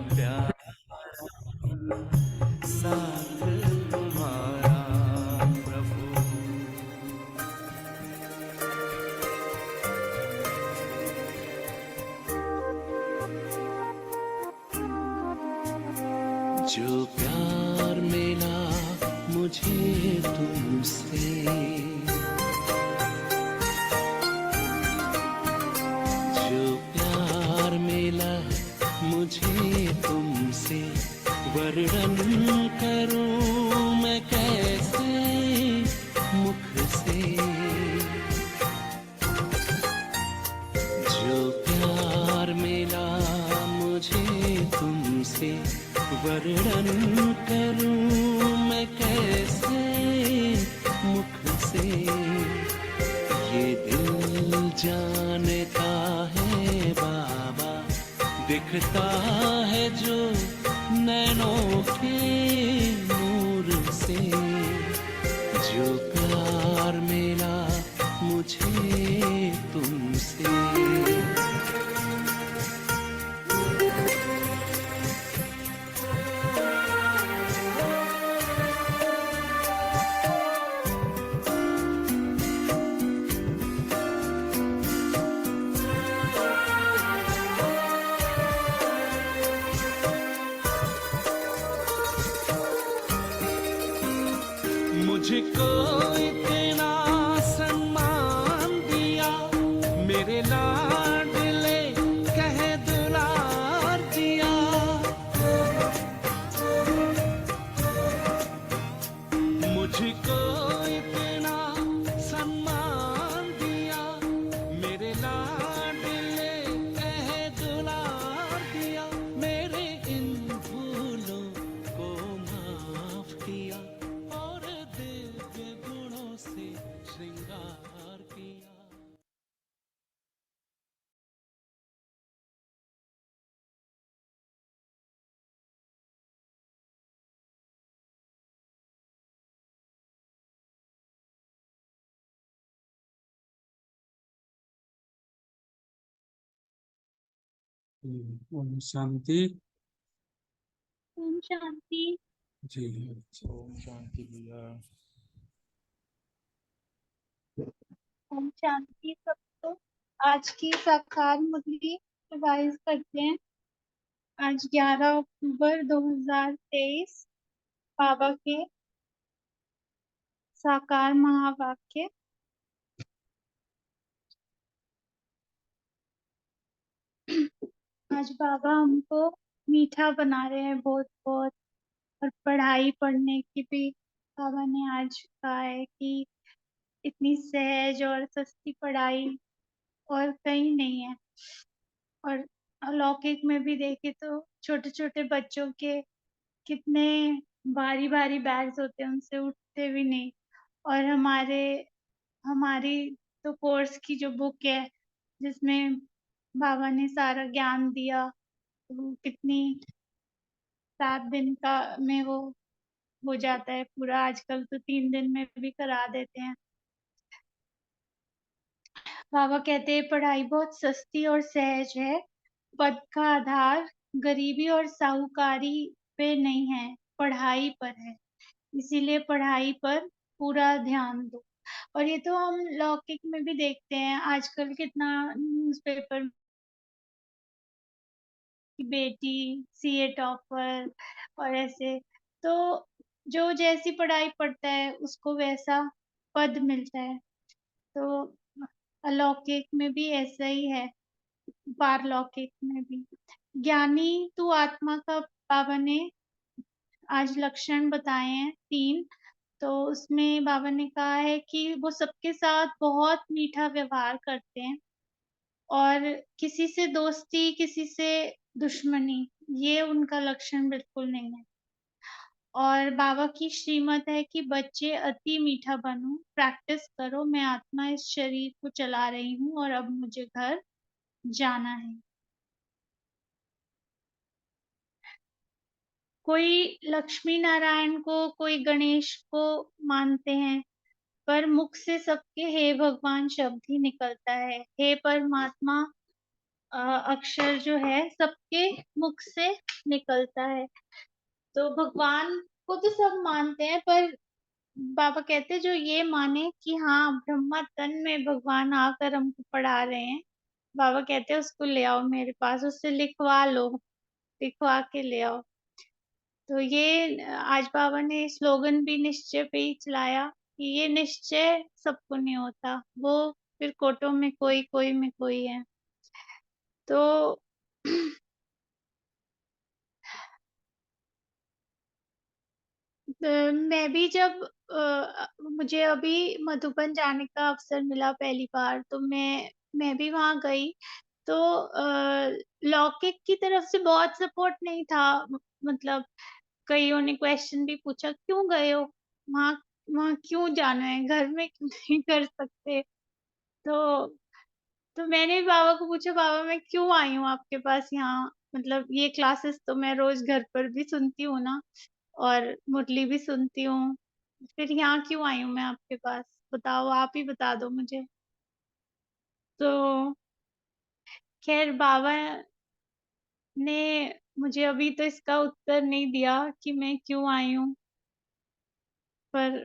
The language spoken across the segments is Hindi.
प्यारा साथ तुम्हारा प्रभु। जो प्यार मिला मुझे तुमसे, जो प्यार मिला मुझे तुमसे, वर्णन करूं मैं कैसे मुख से। जो प्यार मिला मुझे तुमसे, वर्णन करूं मैं कैसे मुख से। ये दिल जानता है बाबा, दिखता है जो नैनों के नूर से। जो प्यार मिला मुझे तुमसे। मुझको इतना सम्मान दिया, मेरे लाडले कहे दुलार दिया। मुझको इतना सम्मान दिया, मेरे लाडले कहे दुलार दिया। मेरे इन भूलों को माफ किया और दिव्य गुणों से श्रृंगार किया। ओम शांति। ओम शांति। जी ओम शांति भैया। ओम शांति सबको। आज की साकार मुरली रिवाइज करते हैं। आज 11 अक्टूबर 2023 बाबा के साकार महावाक्य। आज बाबा हमको मीठा बना रहे हैं बहुत बहुत, और पढ़ाई पढ़ने की भी बाबा ने आज कहा है कि इतनी सहज और सस्ती पढ़ाई और कहीं नहीं है। और अलौकिक में भी देखे तो छोटे छोटे बच्चों के कितने भारी भारी बैग्स होते हैं, उनसे उठते भी नहीं। और हमारी तो कोर्स की जो बुक है जिसमें बाबा ने सारा ज्ञान दिया, वो कितनी 7 दिन का में वो हो जाता है पूरा। आजकल तो 3 दिन में भी करा देते हैं। बाबा कहते हैं पढ़ाई बहुत सस्ती और सहज है। पद का आधार गरीबी और साहूकारी पे नहीं है, पढ़ाई पर है। इसीलिए पढ़ाई पर पूरा ध्यान दो। और ये तो हम लौकिक में भी देखते हैं आजकल, कितना न्यूज़पेपर की बेटी सीए टॉपर और ऐसे। तो जो जैसी पढ़ाई पढ़ता है उसको वैसा पद मिलता है। तो अलौकिक में भी ऐसा ही है, पारलौकिक में भी। ज्ञानी तू आत्मा का बाबा ने आज लक्षण बताए हैं 3। तो उसमें बाबा ने कहा है कि वो सबके साथ बहुत मीठा व्यवहार करते हैं, और किसी से दोस्ती किसी से दुश्मनी ये उनका लक्षण बिल्कुल नहीं है। और बाबा की श्रीमत है कि बच्चे अति मीठा बनो, प्रैक्टिस करो। मैं आत्मा इस शरीर को चला रही हूँ और अब मुझे घर जाना है। कोई लक्ष्मी नारायण को, कोई गणेश को मानते हैं, पर मुख से सबके हे भगवान शब्द ही निकलता है। हे परमात्मा अक्षर जो है सबके मुख से निकलता है। तो भगवान को तो सब मानते हैं, पर बाबा कहते हैं जो ये माने कि हाँ, ब्रह्मा तन में भगवान आकर हमको पढ़ा रहे हैं, बाबा कहते हैं उसको ले आओ मेरे पास, उससे लिखवा लो, लिखवा के ले आओ। तो ये आज बाबा ने स्लोगन भी निश्चय पे ही चलाया कि ये निश्चय सबको नहीं होता, वो फिर कोटों में कोई, कोई में कोई है। तो मैं भी जब मुझे अभी मधुबन जाने का अवसर मिला पहली बार, तो मैं भी वहाँ गई। तो लौकिक की तरफ से बहुत सपोर्ट नहीं था। मतलब कईयों ने क्वेश्चन भी पूछा, "क्यों गए हो? वहाँ वहाँ क्यों जाना है? घर में क्यों नहीं कर सकते?" तो तो मैंने भी बाबा को पूछा, "बाबा मैं क्यों आई हूँ आपके पास यहाँ? मतलब ये क्लासेस तो मैं रोज़ घर पर भी सुनती हूँ ना, और मुरली भी सुनती हूँ। फिर यहाँ क्यों आई हूँ मैं आपके पास? बताओ, आप ही बता दो मुझे।" तो ख़ैर बाबा ने मुझे अभी तो इसका उत्तर नहीं दिया कि मैं क्यों आई हूँ, पर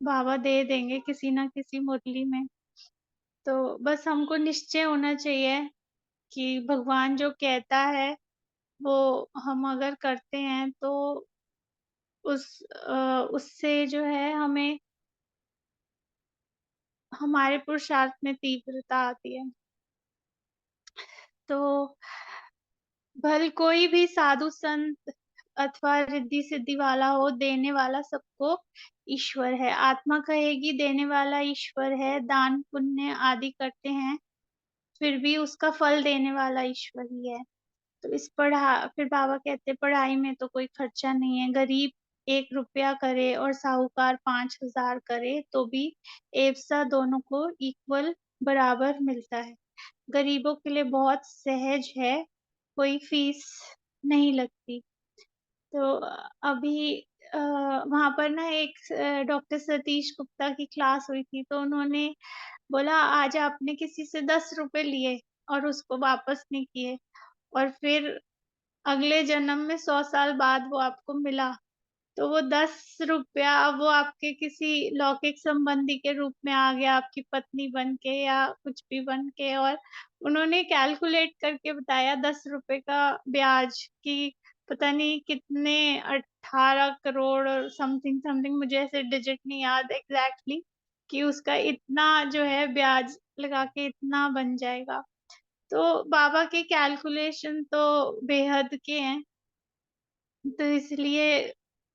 बाबा दे देंगे किसी न किसी मुरली में। तो बस हमको निश्चय होना चाहिए कि भगवान जो कहता है, वो हम अगर करते हैं तो उससे जो है हमें हमारे पुरुषार्थ में तीव्रता आती है। तो भल कोई भी साधु संत अथवा रिद्धि-सिद्धि वाला हो, देने वाला सबको ईश्वर है। आत्मा कहेगी देने वाला ईश्वर है, दान पुण्य आदि करते हैं, फिर भी उसका फल देने वाला ईश्वर ही है। तो इस फिर बाबा कहते हैं पढ़ाई में तो कोई खर्चा नहीं है, गरीब 1 रुपया करे और साहूकार 5,000 करे तो भी एवसा दोनों को इक्वल बराबर मिलता है। गरीबों के लिए बहुत सहज है, कोई फीस नहीं लगती। तो अभी वहाँ पर ना एक डॉक्टर सतीश गुप्ता की क्लास हुई थी, तो उन्होंने बोला आज आपने किसी से 10 रुपए लिए और उसको वापस नहीं किए, और फिर अगले जन्म में 100 साल बाद वो आपको मिला, तो वो 10 रुपया अब वो आपके किसी लौकिक संबंधी के रूप में आ गया, आपकी पत्नी बन के या कुछ भी बन के, और उन्होंने कैलकुलेट करके बताया 10 रुपए का ब्याज कि पता नहीं कितने 18 करोड़ और समथिंग समथिंग, मुझे ऐसे डिजिट नहीं याद एग्ज़ैक्टली, कि उसका इतना जो है ब्याज लगा के इतना बन जाएगा। तो बाबा के कैलकुलेशन तो बेहद के हैं। तो इसलिए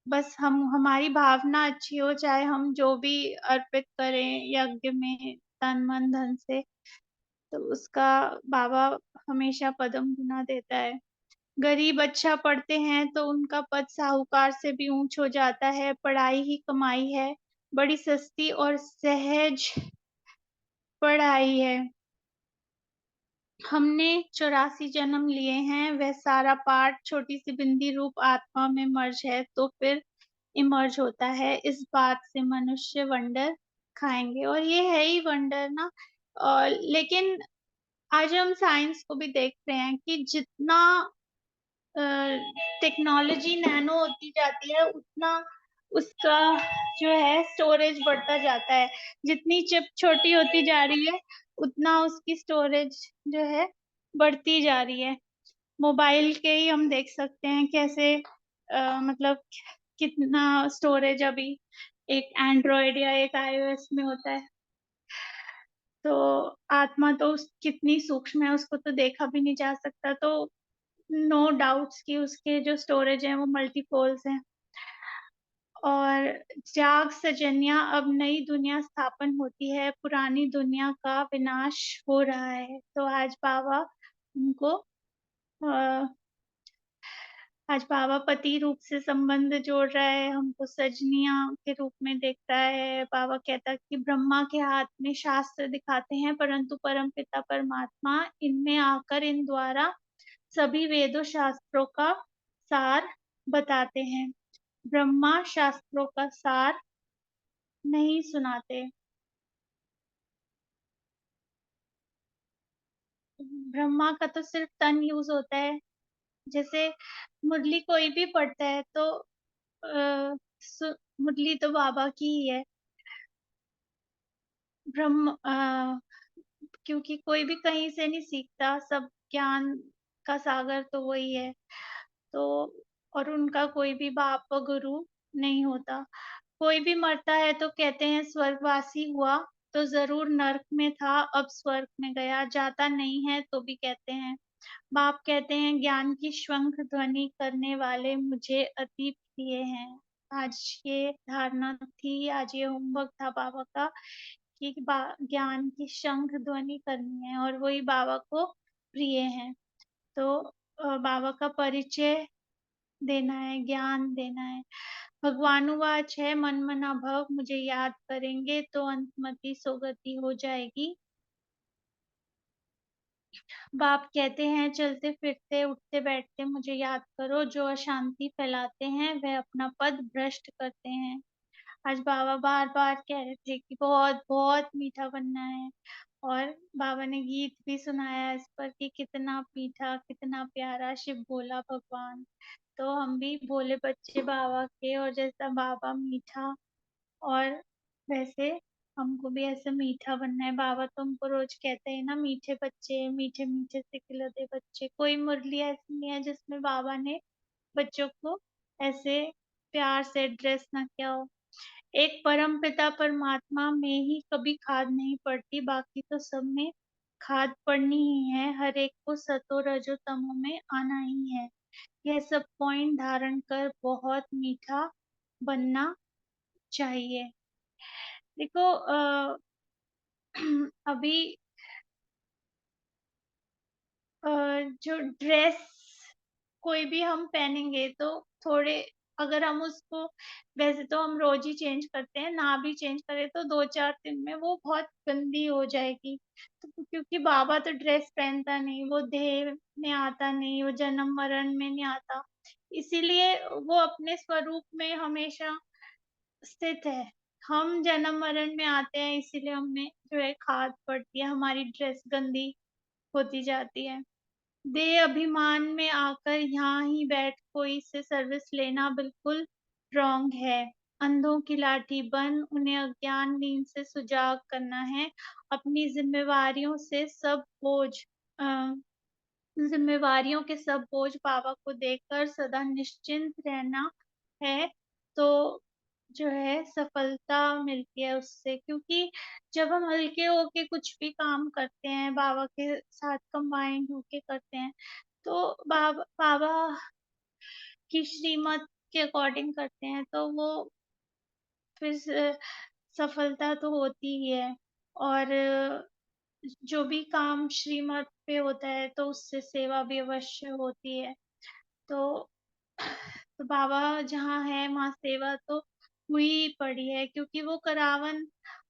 बस हम हमारी भावना अच्छी हो, चाहे हम जो भी अर्पित करें यज्ञ में तन, मन, धन से, तो उसका बाबा हमेशा पदम गुना देता है। गरीब अच्छा पढ़ते हैं तो उनका पद साहूकार से भी ऊँच हो जाता है, पढ़ाई ही कमाई है, बड़ी सस्ती और सहज पढ़ाई है। हमने 84 जन्म लिए हैं, वह सारा पाठ छोटी-सी बिंदी रूप आत्मा में मर्ज है, तो फिर इमर्ज होता है। इस बात से मनुष्य वंडर खाएँगे, और ये है ही वंडर ना। लेकिन आज हम साइंस को भी देख रहे हैं कि जितना अ, टेक्नोलॉजी नैनो होती जाती है, उतना उसका जो है स्टोरेज बढ़ता जाता है। जितनी चिप छोटी होती जा रही है, उतना उसकी स्टोरेज जो है बढ़ती जा रही है। मोबाइल के ही हम देख सकते हैं कैसे मतलब कितना स्टोरेज अभी एक एंड्रॉयड या एक आईओएस में होता है। तो आत्मा तो उस कितनी सूक्ष्म है, उसको तो देखा भी नहीं जा सकता। तो नो डाउट्स कि उसके जो स्टोरेज हैं वो मल्टीपोल्स हैं। और जाग सजनिया, अब नई दुनिया स्थापन होती है, पुरानी दुनिया का विनाश हो रहा है। तो आज बाबा उनको अ, आज बाबा पति रूप से संबंध जोड़ रहा है, हमको सजनिया के रूप में देखता है। बाबा कहता है कि ब्रह्मा के हाथ में शास्त्र दिखाते हैं, परंतु परमपिता परमात्मा इनमें आकर इन द्वारा सभी वेदों शास्त्रों का सार बताते हैं। ब्रह्मा शास्त्रों का सार नहीं सुनाते। ब्रह्मा का तो सिर्फ तन यूज़ होता है। जैसे मुरली कोई भी पढ़ता है तो अ, सु मुरली तो बाबा की ही है। ब्रह्म क्योंकि कोई भी कहीं से नहीं सीखता, सब ज्ञान का सागर तो वही है। तो और उनका कोई भी बाप व गुरु नहीं होता। कोई भी मरता है तो कहते हैं स्वर्गवासी हुआ, तो ज़रूर नर्क में था, अब स्वर्ग में गया, जाता नहीं है तो भी कहते हैं। बाप कहते हैं ज्ञान की शंख ध्वनि करने वाले मुझे अति प्रिय हैं। आज ये धारणा थी, आज ये होमवर्क था बाबा का कि ज्ञान की शंख ध्वनि करनी है और वही बाबा को प्रिय है। तो बाबा का परिचय देना है, ज्ञान देना है। भगवानुवाच है मन मना भव, मुझे याद करेंगे तो अंतमति सोगति हो जाएगी। बाप कहते हैं चलते फिरते उठते बैठते मुझे याद करो, जो अशांति फैलाते हैं वह अपना पद भ्रष्ट करते हैं। आज बाबा बार बार कह रहे थे कि बहुत बहुत मीठा बनना है और बाबा ने गीत भी सुनाया इस पर कि कितना मीठा कितना प्यारा शिव भोला भगवान। तो हम भी भोले बच्चे बाबा के और जैसा बाबा मीठा और वैसे हमको भी ऐसे मीठा बनना है। बाबा तो हमको रोज कहते हैं ना मीठे बच्चे, मीठे मीठे से खिलते बच्चे। कोई मुरली ऐसी नहीं है जिसमें बाबा ने बच्चों को ऐसे प्यार से एड्रेस ना किया हो। एक परम पिता परमात्मा में ही कभी खाद नहीं पड़ती, बाकी तो सब में खाद पड़नी ही है। हर एक को सतो रजो तमो में आना ही है। यह सब पॉइंट धारण कर बहुत मीठा बनना चाहिए। देखो अभी अ, जो ड्रेस कोई भी हम पहनेंगे तो थोड़े अगर हम उसको वैसे तो हम रोज ही चेंज करते हैं, ना भी चेंज करें तो 2-4 दिन में वो बहुत गंदी हो जाएगी। तो क्योंकि बाबा तो ड्रेस पहनता नहीं, वो देह में आता नहीं, वो जन्म मरण में नहीं आता। इसीलिए वो अपने स्वरूप में हमेशा स्थित है। हम जन्म मरण में आते हैं इसीलिए हमें जो है खाद पड़ती है, हमारी ड्रेस गंदी होती जाती है। देह अभिमान में आकर यहाँ ही बैठ कोई से सर्विस लेना बिल्कुल रॉन्ग है। अंधों की लाठी बन उन्हें अज्ञान नींद से सुजाग करना है। अपनी अ, जिम्मेवारियों के सब बोझ बाबा को देकर सदा निश्चिंत रहना है, तो जो है सफलता मिलती है उससे। क्योंकि जब हम हल्के होके कुछ भी काम करते हैं, बाबा के साथ कंबाइंड होके करते हैं, तो बाबा की श्रीमत के अकॉर्डिंग करते हैं, तो वो फिर सफलता तो होती ही है। और जो भी काम श्रीमत पे होता है तो उससे सेवा भी अवश्य होती है। तो तो बाबा जहाँ है वहाँ सेवा तो हुई पड़ी है क्योंकि वो करावन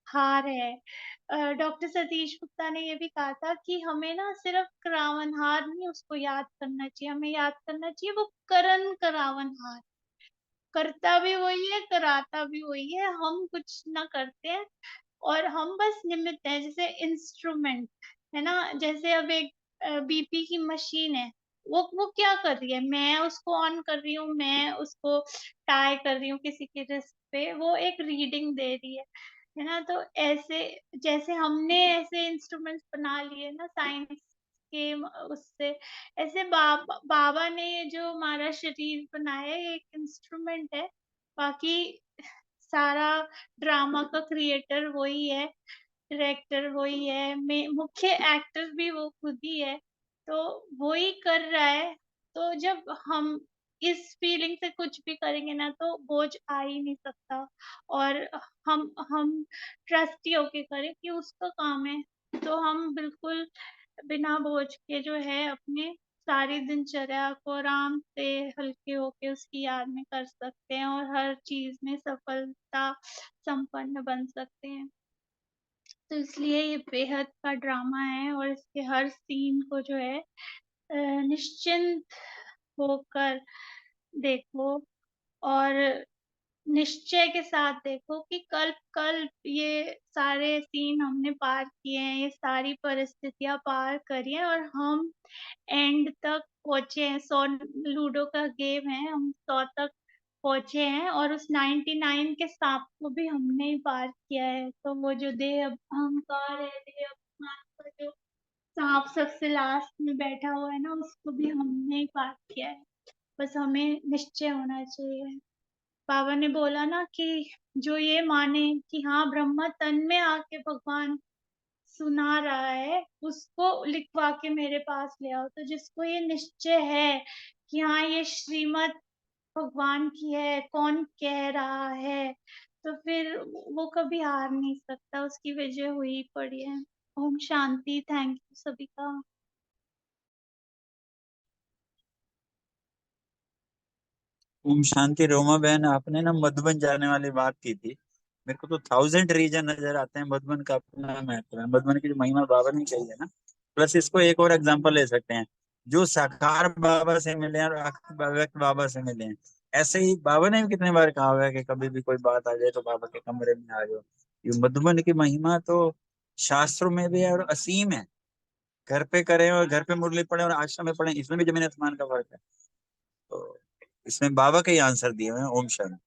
हार है। डॉक्टर सतीश गुप्ता ने ये भी कहा था कि हमें ना सिर्फ करावन हार नहीं उसको याद करना चाहिए, हमें याद करना चाहिए वो करण करावन हार। करता भी वही है, कराता भी वही है, हम कुछ ना करते हैं और हम बस निमित्त हैं, जैसे इंस्ट्रूमेंट है ना। जैसे अब एक बीपी की मशीन है, वो क्या कर रही है, मैं उसको ऑन कर रही हूँ, मैं उसको टाई कर रही हूँ किसी के रिस्ट पे, वो एक रीडिंग दे रही है ना। तो ऐसे जैसे हमने ऐसे इंस्ट्रूमेंट्स बना लिए ना साइंस के उससे, ऐसे बाबा ने जो हमारा शरीर बनाया है एक इंस्ट्रूमेंट है। बाकी सारा ड्रामा का क्रिएटर वही है, डायरेक्टर वही है, मुख्य एक्टर भी वो खुद ही है, तो वो ही कर रहा है। तो जब हम इस फीलिंग से कुछ भी करेंगे ना तो बोझ आ ही नहीं सकता। और हम ट्रस्टी होके करें कि उसका काम है, तो हम बिल्कुल बिना बोझ के जो है अपने सारी दिनचर्या को आराम से हल्के होके उसकी याद में कर सकते हैं और हर चीज में सफलता संपन्न बन सकते हैं। तो इसलिए ये बेहद का ड्रामा है और इसके हर सीन को जो है निश्चिंत होकर देखो। और निश्चय के साथ देखो कि कल्प-कल्प ये सारे सीन हमने पार किए हैं, ये सारी परिस्थितियाँ पार करी हैं और हम एंड तक पहुँचे हैं। 100 लूडो का गेम है, हम 100 तक पहुँचे हैं और उस 99 के साँप को भी हमने ही पार किया है। तो वो जो देह अहंकार है, देह अभिमान का जो साँप सबसे लास्ट में बैठा हुआ है ना, उसको भी हमने ही पार किया है। बस हमें निश्चय होना चाहिए। बाबा ने बोला ना कि जो ये माने कि हाँ, ब्रह्मा तन में आके भगवान सुना रहा है, उसको लिखवा के मेरे पास ले आओ। तो जिसको ये निश्चय है कि हाँ, ये श्रीमत भगवान की है, कौन कह रहा है, तो फिर वो कभी हार नहीं सकता, उसकी विजय हुई पड़ी है। ओम शांति, थैंक यू सभी का। ओम शांति। रोमा बहन, आपने ना मधुबन जाने वाली बात की थी। मेरे को तो 1000 रीजन नजर आते हैं। मधुबन का अपना महत्व है, मधुबन की जो महिमा बाबा ने कही है ना। प्लस इसको एक और एग्जांपल ले सकते हैं, जो साकार बाबा से मिले हैं और व्यक्त बाबा से मिले हैं। ऐसे ही बाबा ने भी कितने बार कहा हुआ है कि कभी भी कोई बात आ जाए तो बाबा के कमरे में आ जाओ। ये मधुबन की महिमा तो शास्त्रों में भी है और असीम है। घर पे करें और घर पे मुरली पढ़े और आश्रम में पढ़े, इसमें भी जमीन आसमान का फर्क है। तो इसमें बाबा के ही आंसर दिए हुए हैं। ओम शांति।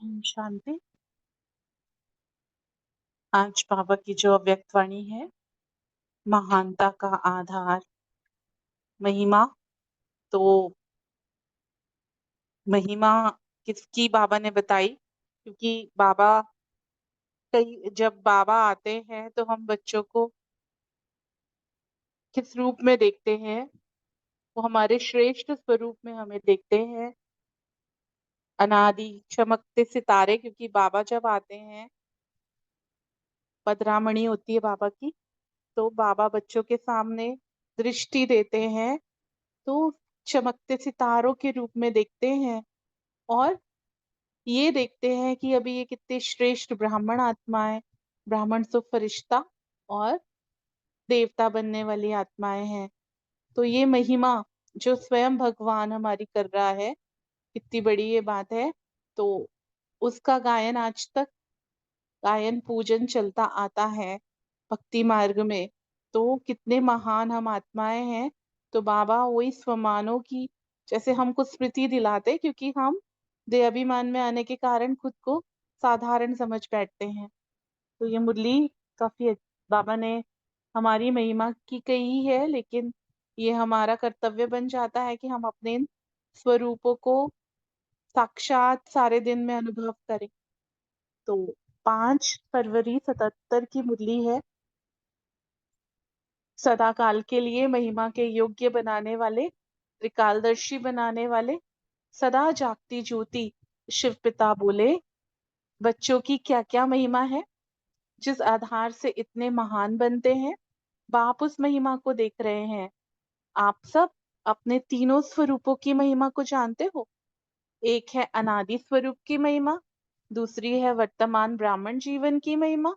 ओम शांति। आज बाबा की जो अव्यक्त वाणी है, महानता का आधार, महिमा। तो महिमा किसकी बाबा ने बताई, क्योंकि बाबा जब बाबा आते हैं तो हम बच्चों को किस रूप में देखते हैं? वो हमारे श्रेष्ठ स्वरूप में हमें देखते हैं। अनादि चमकते सितारे, क्योंकि बाबा जब आते हैं, पधरामणि होती है बाबा की, तो बाबा बच्चों के सामने दृष्टि देते हैं तो चमकते सितारों के रूप में देखते हैं। और ये देखते हैं कि अभी ये कितने श्रेष्ठ ब्राह्मण आत्माएं, ब्राह्मण सो फरिश्ता और देवता बनने वाली आत्माएं हैं। तो ये महिमा जो स्वयं भगवान हमारी कर रहा है, कितनी बड़ी ये बात है। तो उसका गायन आज तक, गायन पूजन चलता आता है भक्ति मार्ग में। तो कितने महान हम आत्माएं हैं। तो बाबा वही स्वमानों की जैसे हमको स्मृति दिलाते, क्योंकि हम देह अभिमान में आने के कारण खुद को साधारण समझ बैठते हैं। तो ये मुरली काफी बाबा ने हमारी महिमा की कही है, लेकिन ये हमारा कर्तव्य बन जाता है कि हम अपने इन स्वरूपों को साक्षात सारे दिन में अनुभव करें। तो 5 फरवरी 77 की मुरली है। सदा काल के लिए महिमा के योग्य बनाने वाले, त्रिकालदर्शी बनाने वाले, सदा जागती ज्योति शिव पिता बोले, बच्चों की क्या क्या महिमा है, जिस आधार से इतने महान बनते हैं। बाप उस महिमा को देख रहे हैं। आप सब अपने तीनों स्वरूपों की महिमा को जानते हो। एक है अनादि स्वरूप की महिमा, दूसरी है वर्तमान ब्राह्मण जीवन की महिमा,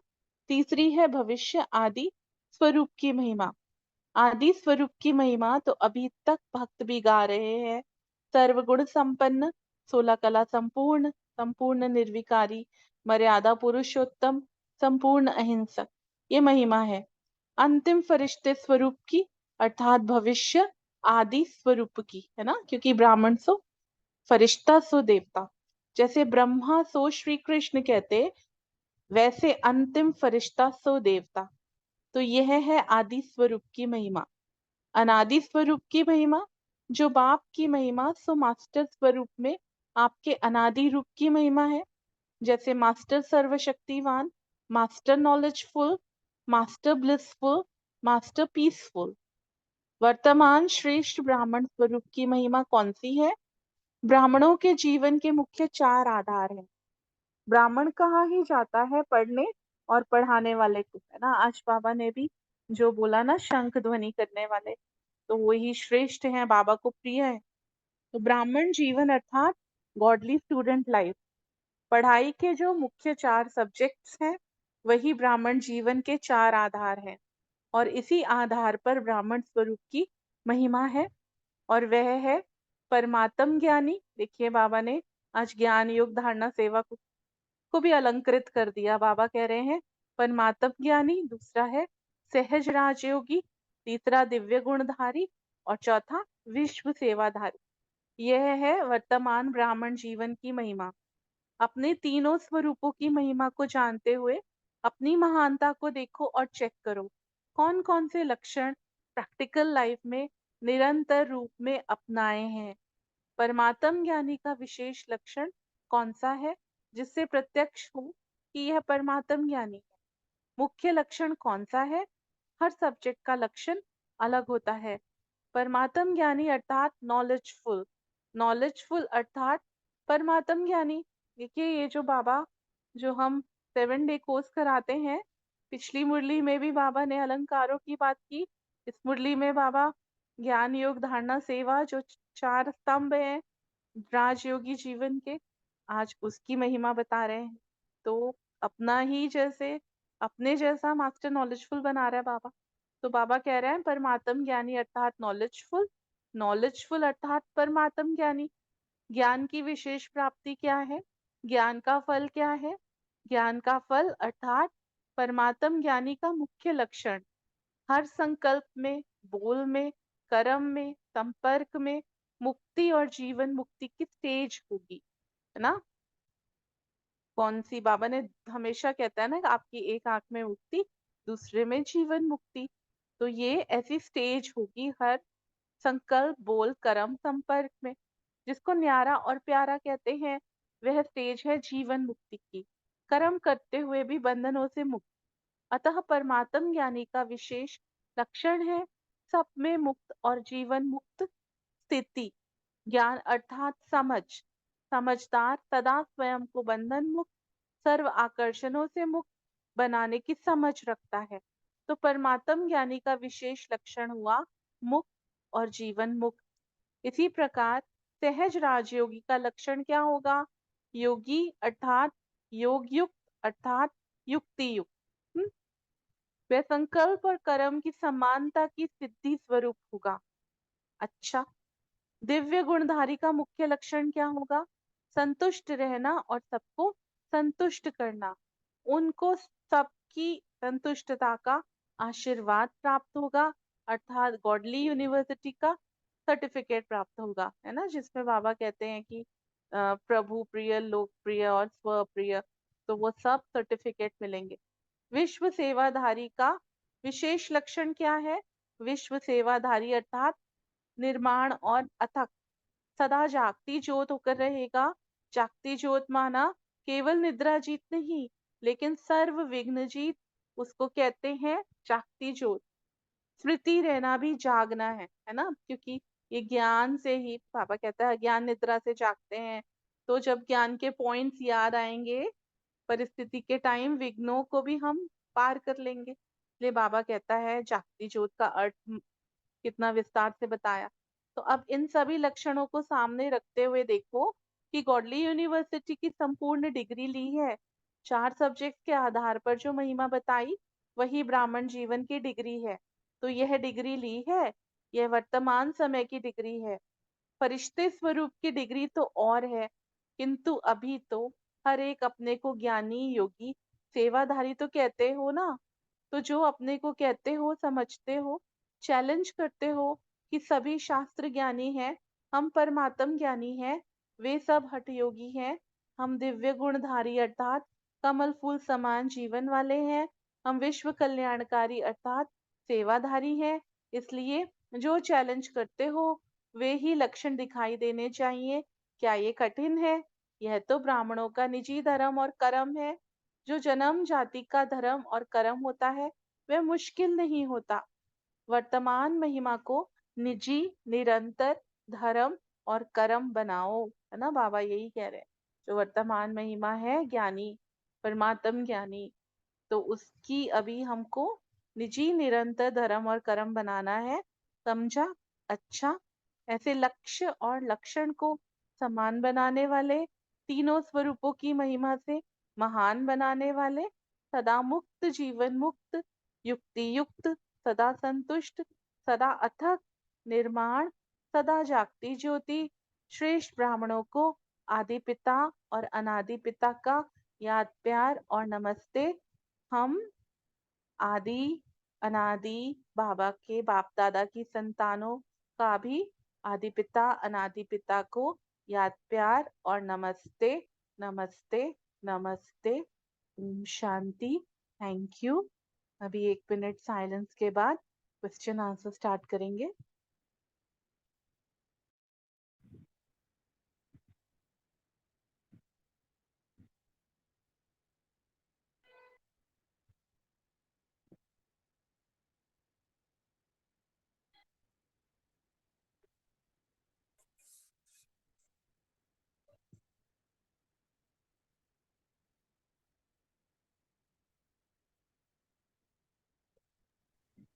तीसरी है भविष्य आदि स्वरूप की महिमा। आदि स्वरूप की महिमा तो अभी तक भक्त भी गा रहे हैं। सर्वगुण संपन्न, 16 कला संपूर्ण, संपूर्ण निर्विकारी, मर्यादा पुरुषोत्तम, संपूर्ण अहिंसक, ये महिमा है। अंतिम फरिश्ते स्वरूप की, अर्थात भविष्य आदि स्वरूप की, है ना, क्योंकि ब्राह्मण सो फरिश्ता सो देवता। जैसे ब्रह्मा सो श्री कृष्ण कहते, वैसे अंतिम फरिश्ता सो देवता। तो यह है आदि स्वरूप की महिमा। अनादि स्वरूप की महिमा, जो बाप की महिमा सो मास्टर स्वरूप में आपके अनादि रूप की महिमा है। जैसे मास्टर सर्वशक्तिवान, master knowledgeful, master blissful, master peaceful. वर्तमान श्रेष्ठ ब्राह्मण स्वरूप की महिमा कौन सी है? ब्राह्मणों के जीवन के मुख्य 4 आधार हैं। ब्राह्मण कहाँ ही जाता है पढ़ने और पढ़ाने वाले को, है ना। आज बाबा ने भी जो बोला ना, शंख ध्वनि करने वाले, तो वही श्रेष्ठ हैं, बाबा को प्रिय है। तो ब्राह्मण जीवन अर्थात गॉडली स्टूडेंट लाइफ, पढ़ाई के जो मुख्य 4 सब्जेक्ट्स हैं, वही ब्राह्मण जीवन के 4 आधार हैं। और इसी आधार पर ब्राह्मण स्वरूप की महिमा है, और वह है परमात्म ज्ञानी, देखिए बाबा ने आज ज्ञान योग धारणा सेवा को भी अलंकृत कर दिया। बाबा कह रहे हैं परमात्म ज्ञानी, दूसरा है सहज राजयोगी, तीसरा दिव्य गुणधारी और चौथा विश्व सेवाधारी। यह है वर्तमान ब्राह्मण जीवन की महिमा। अपने तीनों स्वरूपों की महिमा को जानते हुए अपनी महानता को देखो और चेक करो कौन कौन से लक्षण प्रैक्टिकल लाइफ में निरंतर रूप में अपनाए हैं। परमात्म ज्ञानी का विशेष लक्षण कौन सा है जिससे प्रत्यक्ष हो कि यह परमात्म ज्ञानी है। मुख्य लक्षण कौन सा है। हर सब्जेक्ट का लक्षण अलग होता है। परमात्म ज्ञानी अर्थात नॉलेजफुल, नॉलेजफुल अर्थात परमात्म ज्ञानी। देखिए ये जो बाबा जो हम 7 डे कोर्स कराते हैं, पिछली मुरली में भी बाबा ने अलंकारों की बात की, इस मुरली में बाबा ज्ञान योग धारणा सेवा जो 4 स्तंभ हैं राजयोगी जीवन के, आज उसकी महिमा बता रहे हैं। तो अपना ही जैसे अपने जैसा मास्टर नॉलेजफुल बना रहा है बाबा। तो बाबा कह रहे हैं परमात्म ज्ञानी अर्थात नॉलेजफुल, नॉलेजफुल अर्थात परमात्म ज्ञानी। ज्ञान की विशेष प्राप्ति क्या है, ज्ञान का फल क्या है। ज्ञान का फल अर्थात परमात्म ज्ञानी का मुख्य लक्षण हर संकल्प में, बोल में, कर्म में, संपर्क में मुक्ति और जीवन मुक्ति की स्टेज होगी, है ना। कौन सी, बाबा ने हमेशा कहता है ना आपकी एक आंख में मुक्ति दूसरे में जीवन मुक्ति। तो ये ऐसी स्टेज होगी हर संकल्प, बोल, कर्म, संपर्क में। जिसको न्यारा और प्यारा कहते हैं वह स्टेज है जीवन मुक्ति की, कर्म करते हुए भी बंधनों से मुक्त। अतः परमात्म ज्ञानी का विशेष लक्षण है सब में मुक्त और जीवन मुक्त स्थिति। ज्ञान अर्थात समझ, समझदार सदा स्वयं को बंधन मुक्त, सर्व आकर्षणों से मुक्त बनाने की समझ रखता है। तो परमात्म ज्ञानी का विशेष लक्षण हुआ मुक्त और जीवन मुक्त। इसी प्रकार सहज राजयोगी का लक्षण क्या होगा। योगी अर्थात योग युक्त अर्थात युक्ति युक्त। वह संकल्प और कर्म की समानता की सिद्धि स्वरूप होगा। अच्छा, दिव्य गुणधारी का मुख्य लक्षण क्या होगा। संतुष्ट रहना और सबको संतुष्ट करना। उनको सबकी संतुष्टता का आशीर्वाद प्राप्त होगा अर्थात गॉडली यूनिवर्सिटी का सर्टिफिकेट प्राप्त होगा, है ना, जिसमें बाबा कहते हैं कि प्रभु प्रिय, लोकप्रिय और स्वप्रिय, तो वो सब सर्टिफिकेट मिलेंगे। विश्व सेवाधारी का विशेष लक्षण क्या है। विश्व सेवाधारी अर्थात निर्माण और अथक सदा जागती ज्योत होकर रहेगा। जागती ज्योत माना केवल निद्रा जीत नहीं लेकिन सर्व विघ्न जीत, उसको कहते हैं जागती ज्योत। स्मृति रहना भी जागना है ना, क्योंकि ये ज्ञान से ही पापा कहता है ज्ञान निद्रा से जागते हैं। तो जब ज्ञान के पॉइंट्स याद आएंगे परिस्थिति के टाइम, विघ्नों को भी हम पार कर लेंगे। इसलिए बाबा कहता है जागती ज्योत का अर्थ कितना विस्तार से बताया। तो अब इन सभी लक्षणों को सामने रखते हुए देखो कि गॉडली यूनिवर्सिटी की संपूर्ण डिग्री ली है। 4 सब्जेक्ट के आधार पर जो महिमा बताई वही ब्राह्मण जीवन की डिग्री है। तो यह डिग्री ली है, यह वर्तमान समय की डिग्री है। फरिश्ते स्वरूप की डिग्री तो और है, किंतु अभी तो हर एक अपने को ज्ञानी, योगी, सेवाधारी तो कहते हो ना। तो जो अपने को कहते हो, समझते हो, चैलेंज करते हो कि सभी शास्त्र ज्ञानी हैं, हम परमात्म ज्ञानी हैं, वे सब हठ योगी हैं, हम दिव्य गुणधारी अर्थात कमल फूल समान जीवन वाले हैं, हम विश्व कल्याणकारी अर्थात सेवाधारी हैं। इसलिए जो चैलेंज करते हो वे ही लक्षण दिखाई देने चाहिए। क्या ये कठिन है। यह तो ब्राह्मणों का निजी धर्म और कर्म है। जो जन्म जाति का धर्म और कर्म होता है वह मुश्किल नहीं होता। वर्तमान महिमा को निजी, निरंतर धर्म और कर्म बनाओ, है ना, बाबा यही कह रहे हैं। जो वर्तमान महिमा है ज्ञानी, परमात्म ज्ञानी, तो उसकी अभी हमको निजी, निरंतर धर्म और कर्म बनाना है। समझा। अच्छा, ऐसे लक्ष्य और लक्षण को समान बनाने वाले, तीनों स्वरूपों की महिमा से महान बनाने वाले, सदा मुक्त, जीवन मुक्त, युक्ति युक्त, सदा संतुष्ट, सदा अथक, निर्माण, सदा जागती ज्योति, श्रेष्ठ ब्राह्मणों को आदि पिता और अनादि पिता का याद प्यार और नमस्ते। हम आदि अनादि बाबा के बाप दादा की संतानों का भी आदि पिता अनादि पिता को याद प्यार और नमस्ते नमस्ते नमस्ते। ओम शांति। Thank you. अभी 1 मिनट साइलेंस के बाद क्वेश्चन आंसर स्टार्ट करेंगे।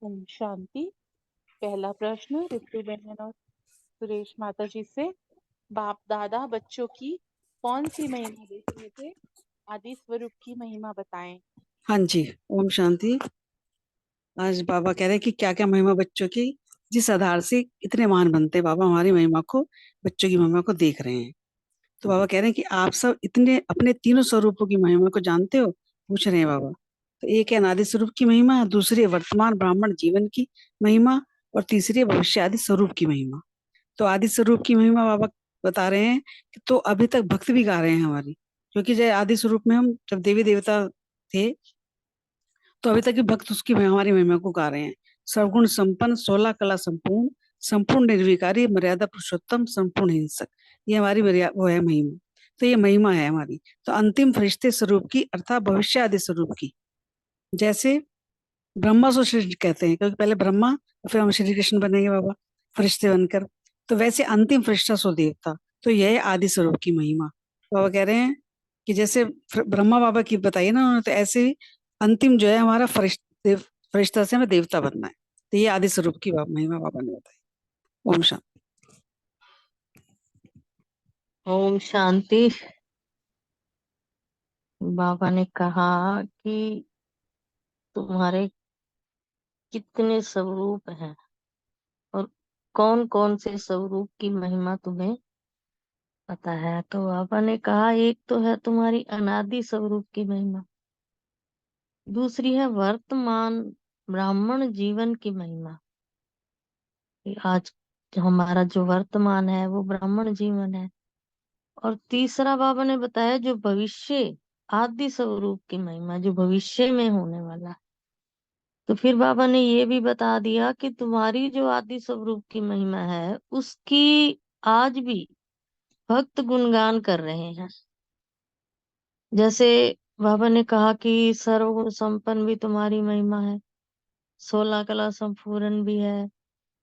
ओम शांति। पहला प्रश्न ऋतु बहन और सुरेश माता जी से, बाप दादा बच्चों की कौन सी महिमा देख रहे थे? आदि स्वरूप की महिमा बताएं। हाँ जी, ओम शांति। आज बाबा कह रहे हैं कि क्या क्या महिमा बच्चों की, जिस आधार से इतने महान बनते हैं बाबा हमारी महिमा को, बच्चों की महिमा को देख रहे हैं। तो बाबा कह रहे हैं कि आप सब इतने अपने तीनों स्वरूपों की महिमा को जानते हो, पूछ रहे हैं बाबा। तो एक है अनादि स्वरूप की महिमा, दूसरी है वर्तमान ब्राह्मण जीवन की महिमा, और तीसरी है भविष्य आदि स्वरूप की महिमा। तो आदि स्वरूप की महिमा बाबा बता रहे हैं कि तो अभी तक भक्त भी गा रहे हैं हमारी, क्योंकि जब आदि स्वरूप में हम जब देवी देवता थे तो अभी तक के भक्त उसकी हमारी महिमा को गा रहे हैं। सर्वगुण संपन्न, 16 कला संपूर्ण, संपूर्ण निर्विकारी, मर्यादा पुरुषोत्तम, संपूर्ण हिंसक, ये हमारी वो है महिमा। तो ये महिमा है हमारी। तो अंतिम फरिश्ते स्वरूप की अर्थात भविष्य आदि स्वरूप की, जैसे ब्रह्मा सो श्री कहते हैं, क्योंकि पहले ब्रह्मा और फिर हम श्री कृष्ण बनेंगे बाबा फरिश्ते बनकर, तो वैसे अंतिम फरिश्ता सो देवता। तो यह है आदि स्वरूप की महिमा। बाबा कह रहे हैं कि जैसे ब्रह्मा बाबा की बताइए ना उन्होंने, तो ऐसे ही अंतिम जो है हमारा फरिश्ता से हमें देवता बनना है। तो ये आदि स्वरूप की महिमा बाबा ने बताई। ओम शांति। ओम शांति। बाबा ने कहा कि तुम्हारे कितने स्वरूप हैं और कौन कौन से स्वरूप की महिमा तुम्हें पता है। तो बाबा ने कहा एक तो है तुम्हारी अनादि स्वरूप की महिमा, दूसरी है वर्तमान ब्राह्मण जीवन की महिमा। आज हमारा जो वर्तमान है वो ब्राह्मण जीवन है। और तीसरा बाबा ने बताया जो भविष्य आदि स्वरूप की महिमा, जो भविष्य में होने वाला है। तो फिर बाबा ने ये भी बता दिया कि तुम्हारी जो आदि स्वरूप की महिमा है उसकी आज भी भक्त गुणगान कर रहे हैं। जैसे बाबा ने कहा कि सर्वगुण संपन्न भी तुम्हारी महिमा है, 16 कला संपूर्ण भी है,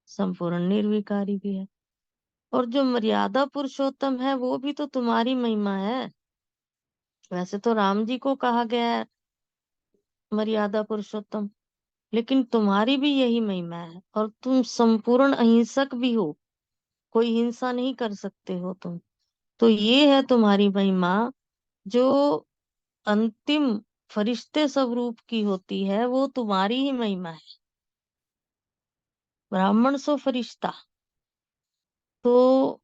संपूर्ण निर्विकारी भी है, और जो मर्यादा पुरुषोत्तम है वो भी तो तुम्हारी महिमा है। वैसे तो राम जी को कहा गया है मर्यादा पुरुषोत्तम, लेकिन तुम्हारी भी यही महिमा है। और तुम संपूर्ण अहिंसक भी हो, कोई हिंसा नहीं कर सकते हो तुम। तो ये है तुम्हारी महिमा, जो अंतिम फरिश्ते स्वरूप की होती है, वो तुम्हारी ही महिमा है। ब्राह्मण सो फरिश्ता। तो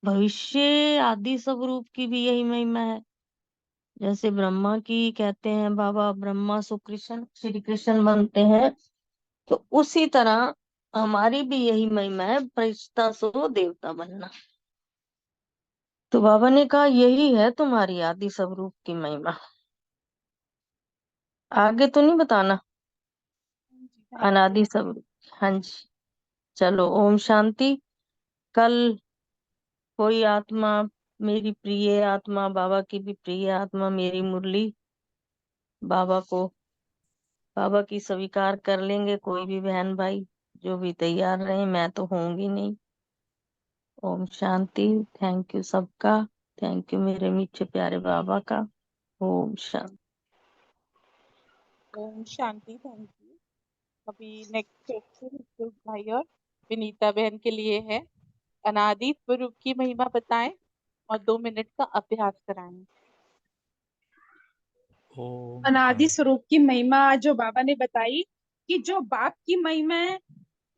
भविष्य आदि स्वरूप की भी यही महिमा है। जैसे ब्रह्मा की कहते हैं बाबा, ब्रह्मा सो कृष्ण, श्री कृष्ण बनते हैं, तो उसी तरह हमारी भी यही महिमा है, फरिश्ता सो देवता बनना। तो बाबा ने कहा यही है तुम्हारी आदि स्वरूप की महिमा। आगे तो नहीं बताना, अनादि स्वरूप। हाँ जी, चलो ओम शांति। कल कोई आत्मा, मेरी प्रिय आत्मा, बाबा की भी प्रिय आत्मा, मेरी मुरली बाबा की स्वीकार कर लेंगे। कोई भी बहन भाई जो भी तैयार रहे, मैं तो होंगी नहीं। ओम शांति। थैंक यू सबका। थैंक यू मेरे मीठे प्यारे बाबा का। ओम शांति। ओम शांति। Thank you. अभी नेक्स्ट क्वेश्चन भाई और विनीता बहन के लिए है। अनादि स्वरूप की महिमा बताएं और 2 मिनट का अभ्यास कराएं। ओम अनादि शांति। स्वरूप की महिमा जो बाबा ने बताई कि जो बाप की महिमा है,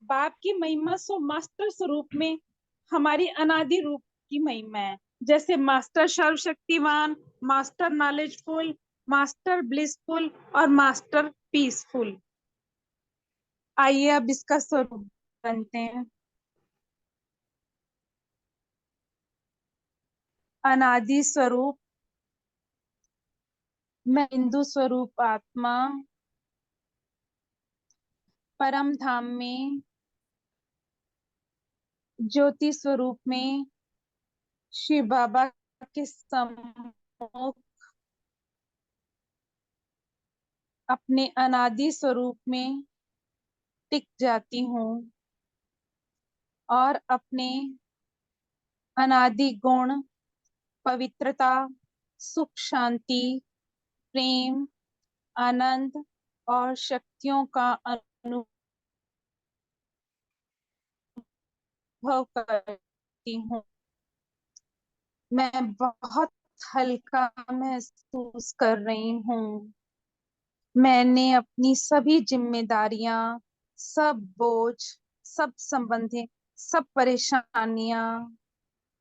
बाप की महिमा सो मास्टर स्वरूप में हमारी अनादि रूप की महिमा है, जैसे मास्टर सर्वशक्तिमान, मास्टर नॉलेजफुल, मास्टर ब्लिसफुल और मास्टर पीसफुल। आइए अब इसका स्वरूप बनते हैं। अनादि स्वरूप, मैं बिंदु स्वरूप आत्मा, परम धाम में ज्योति स्वरूप में शिव बाबा के सम्मुख अपने अनादि स्वरूप में टिक जाती हूँ और अपने अनादि गुण, पवित्रता, सुख, शांति, प्रेम, आनंद और शक्तियों का अनुभव करती हूँ। मैं बहुत हल्का महसूस कर रही हूँ। मैंने अपनी सभी जिम्मेदारियां, सब बोझ, सब संबंधें, सब परेशानियां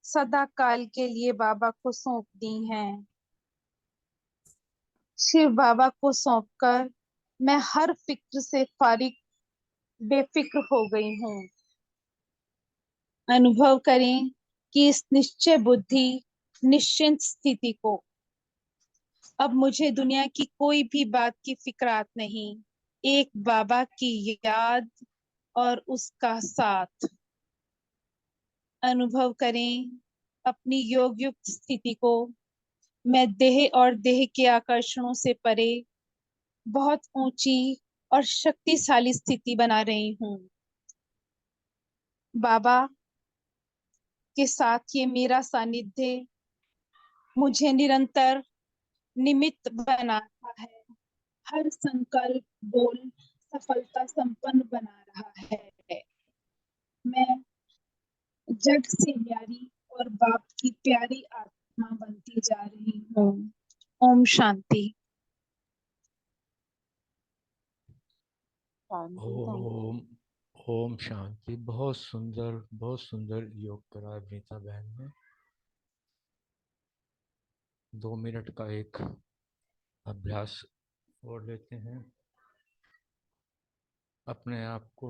सदा काल के लिए बाबा को सौंप दी हैं। शिव बाबा को सौंपकर मैं हर फिक्र से फारिग, बेफिक्र हो गई हूँ। अनुभव करें कि इस निश्चय बुद्धि, निश्चिंत स्थिति को। अब मुझे दुनिया की कोई भी बात की फिक्रात नहीं, एक बाबा की याद और उसका साथ। अनुभव करें अपनी योग युक्त स्थिति को। मैं देह और देह के आकर्षणों से परे बहुत ऊंची और शक्तिशाली स्थिति बना रही हूँ। बाबा के साथ ये मेरा सानिध्य मुझे निरंतर निमित्त बना रहा है, हर संकल्प बोल सफलता संपन्न बना रहा है। मैं जग से प्यारी और बाप की प्यारी आत्मा बनती जा रही हूँ। ओम शांति। शांति। Thank you. ओम ओम शांति। बहुत सुंदर योग करा है नीता बहन ने। 2 मिनट का एक अभ्यास और लेते हैं। अपने आप को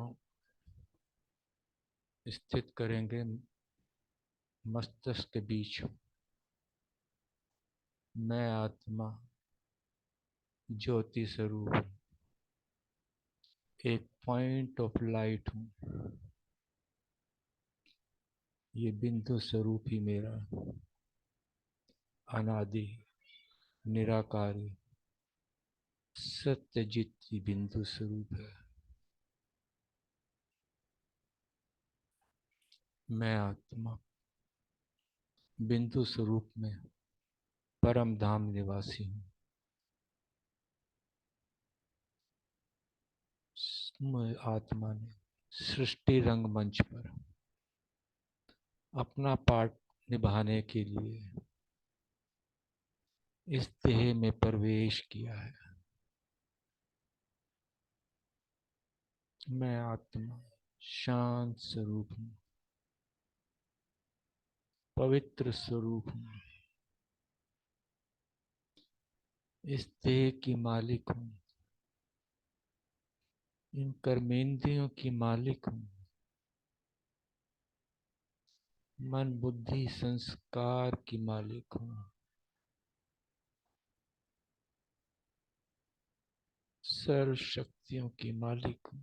स्थित करेंगे मस्तिष्क के बीच। मैं आत्मा ज्योति स्वरूप हूँ, एक पॉइंट ऑफ लाइट हूँ। ये बिंदु स्वरूप ही मेरा अनादि, निराकारी, सत्यजित बिंदु स्वरूप है। मैं आत्मा बिंदु स्वरूप में परम धाम निवासी हूँ। आत्मा ने सृष्टि रंगमंच पर अपना पार्ट निभाने के लिए इस देह में प्रवेश किया है। मैं आत्मा शांत स्वरूप हूँ, पवित्र स्वरूप हूँ। इस देह की मालिक हूँ, इन कर्मेंद्रियों की मालिक हूँ। मन बुद्धि संस्कार की मालिक हूँ। सर्व शक्तियों की मालिक हूँ,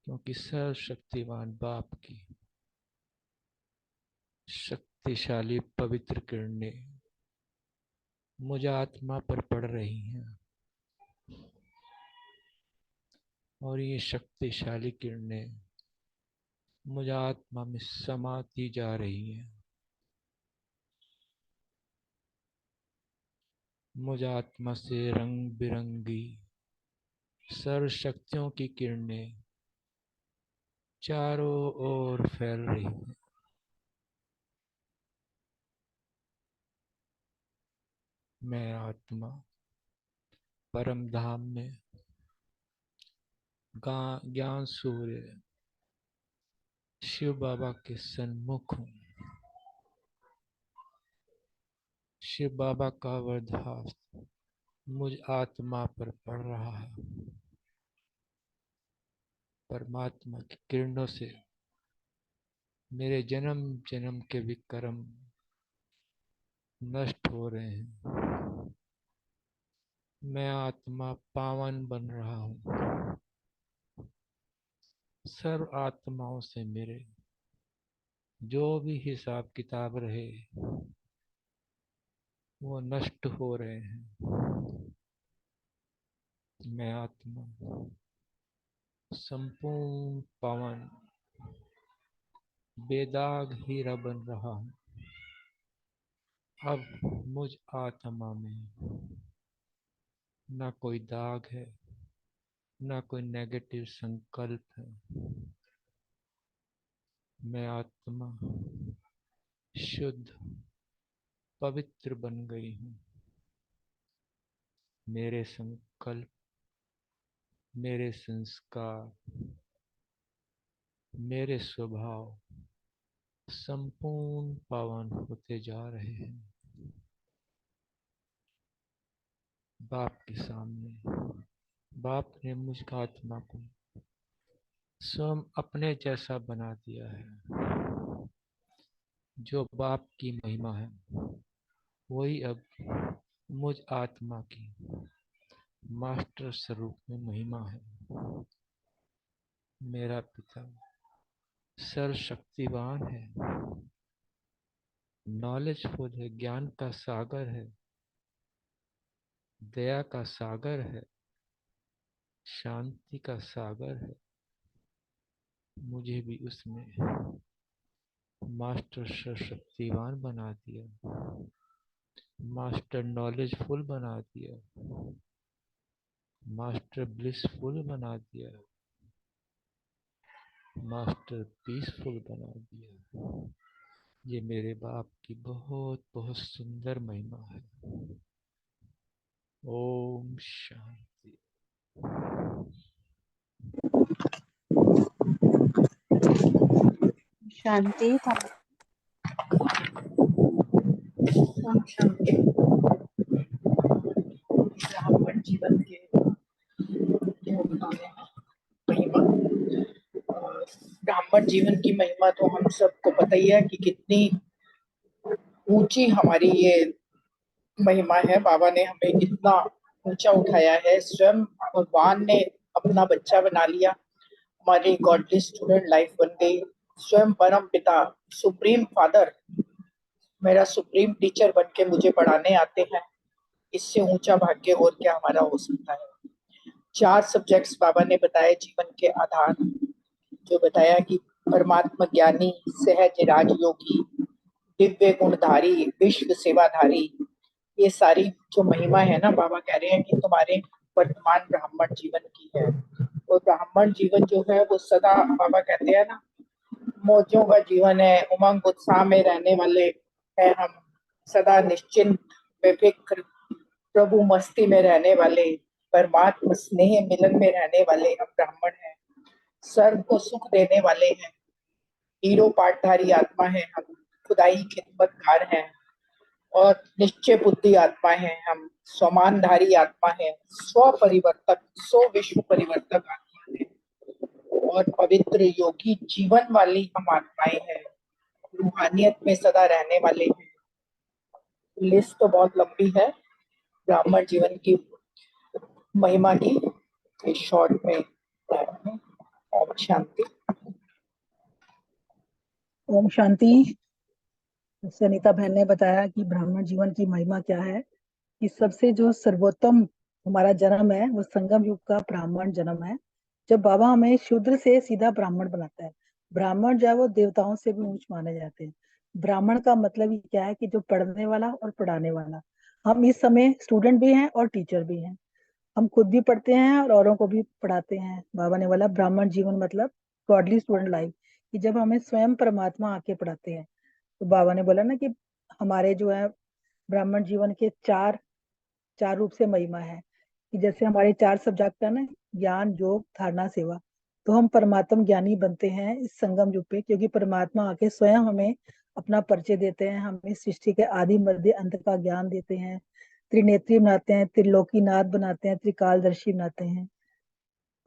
क्योंकि सर्वशक्तिवान बाप की शक्तिशाली पवित्र किरणें मुझ आत्मा पर पड़ रही हैं और ये शक्तिशाली किरणें मुझ आत्मा में समाती जा रही हैं। मुझ आत्मा से रंग बिरंगी सर्व शक्तियों की किरणें चारों ओर फैल रही हैं। मैं आत्मा परम धाम में ज्ञान सूर्य शिव बाबा के सन्मुख हूँ। शिव बाबा का वरदान मुझ आत्मा पर पड़ रहा है। परमात्मा की किरणों से मेरे जन्म जन्म के विकर्म नष्ट हो रहे हैं। मैं आत्मा पावन बन रहा हूँ। सर्व आत्माओं से मेरे जो भी हिसाब किताब रहे वो नष्ट हो रहे हैं। मैं आत्मा संपूर्ण पावन बेदाग हीरा बन रहा हूँ। अब मुझ आत्मा में ना कोई दाग है, ना कोई नेगेटिव संकल्प है। मैं आत्मा शुद्ध पवित्र बन गई हूँ। मेरे संकल्प, मेरे संस्कार, मेरे स्वभाव संपूर्ण पावन होते जा रहे हैं। बाप के सामने बाप ने मुझ आत्मा को स्वयं अपने जैसा बना दिया है। जो बाप की महिमा है वही अब मुझ आत्मा की मास्टर स्वरूप में महिमा है। मेरा पिता सर्वशक्तिवान है, नॉलेजफुल है, ज्ञान का सागर है, दया का सागर है, शांति का सागर है। मुझे भी उसने मास्टर सर्वशक्तिवान बना दिया, मास्टर नॉलेजफुल बना दिया, मास्टर ब्लिसफुल बना दिया, मास्टर पीसफुल बना दिया। ये मेरे बाप की बहुत बहुत सुंदर महिमा है। ओम शांति। शांति। ओम शांति। ब्राह्मण जीवन के क्या बताने हैं महिमा। ब्राह्मण जीवन की महिमा तो हम सबको पता ही है कि कितनी ऊंची हमारी ये महिमा है। बाबा ने हमें कितना ऊंचा उठाया है। स्वयं भगवान ने अपना बच्चा बना लिया, हमारे गॉडली स्टूडेंट लाइफ बन गई। स्वयं परम पिता सुप्रीम फादर मेरा सुप्रीम टीचर बन के मुझे पढ़ाने आते हैं। इससे ऊंचा भाग्य और क्या हमारा हो सकता है। 4 सब्जेक्ट्स बाबा ने बताए जीवन के आधार, जो बताया कि परमात्मा ज्ञानी, सहज राजयोगी, दिव्य गुणधारी, विश्व सेवाधारी। ये सारी जो महिमा है ना, बाबा कह रहे हैं कि तुम्हारे वर्तमान ब्राह्मण जीवन की है। और ब्राह्मण जीवन जो है वो सदा, बाबा कहते हैं ना, मौजों का जीवन है, उमंग उत्साह में रहने वाले हैं हम, सदा निश्चिंत बेफिक्र प्रभु मस्ती में रहने वाले, परमात्मा स्नेह मिलन में रहने वाले हम ब्राह्मण हैं। सर्व को सुख देने वाले हैं, हीरो पाठधारी आत्मा है हम, खुदाई खिदमतगार हैं और निश्चय बुद्धि आत्मा है हम, स्वमानधारी आत्मा है, स्व परिवर्तक, स्व विश्व परिवर्तक आत्मा है और पवित्र योगी जीवन वाली हम आत्माएं हैं, रूहानियत में सदा रहने वाले हैं। लिस्ट तो बहुत लंबी है ब्राह्मण जीवन की महिमा की, शॉर्ट में। ओम शांति। ओम शांति। सनीता बहन ने बताया कि ब्राह्मण जीवन की महिमा क्या है, कि सबसे जो सर्वोत्तम हमारा जन्म है वो संगम युग का ब्राह्मण जन्म है, जब बाबा हमें शूद्र से सीधा ब्राह्मण बनाता है। ब्राह्मण जो है वो देवताओं से भी ऊंच माने जाते हैं। ब्राह्मण का मतलब ही क्या है कि जो पढ़ने वाला और पढ़ाने वाला। हम इस समय स्टूडेंट भी हैं और टीचर भी हैं, हम खुद भी पढ़ते हैं और औरों को भी पढ़ाते हैं। बाबा ने बोला ब्राह्मण जीवन मतलब गॉडली स्टूडेंट लाइफ, कि जब हमें स्वयं परमात्मा आके पढ़ाते हैं। तो बाबा ने बोला ना कि हमारे जो है ब्राह्मण जीवन के चार चार रूप से महिमा है, कि जैसे हमारे 4 सब्जेक्ट है ना, ज्ञान, योग, धारणा, सेवा। तो हम परमात्म ज्ञानी बनते हैं इस संगम युग पे, क्योंकि परमात्मा आके स्वयं हमें अपना परिचय देते हैं, हमें सृष्टि के आदि मध्य अंत का ज्ञान देते हैं, त्रिनेत्री बनाते हैं, त्रिलोकीनाथ बनाते हैं, त्रिकालदर्शी बनाते हैं।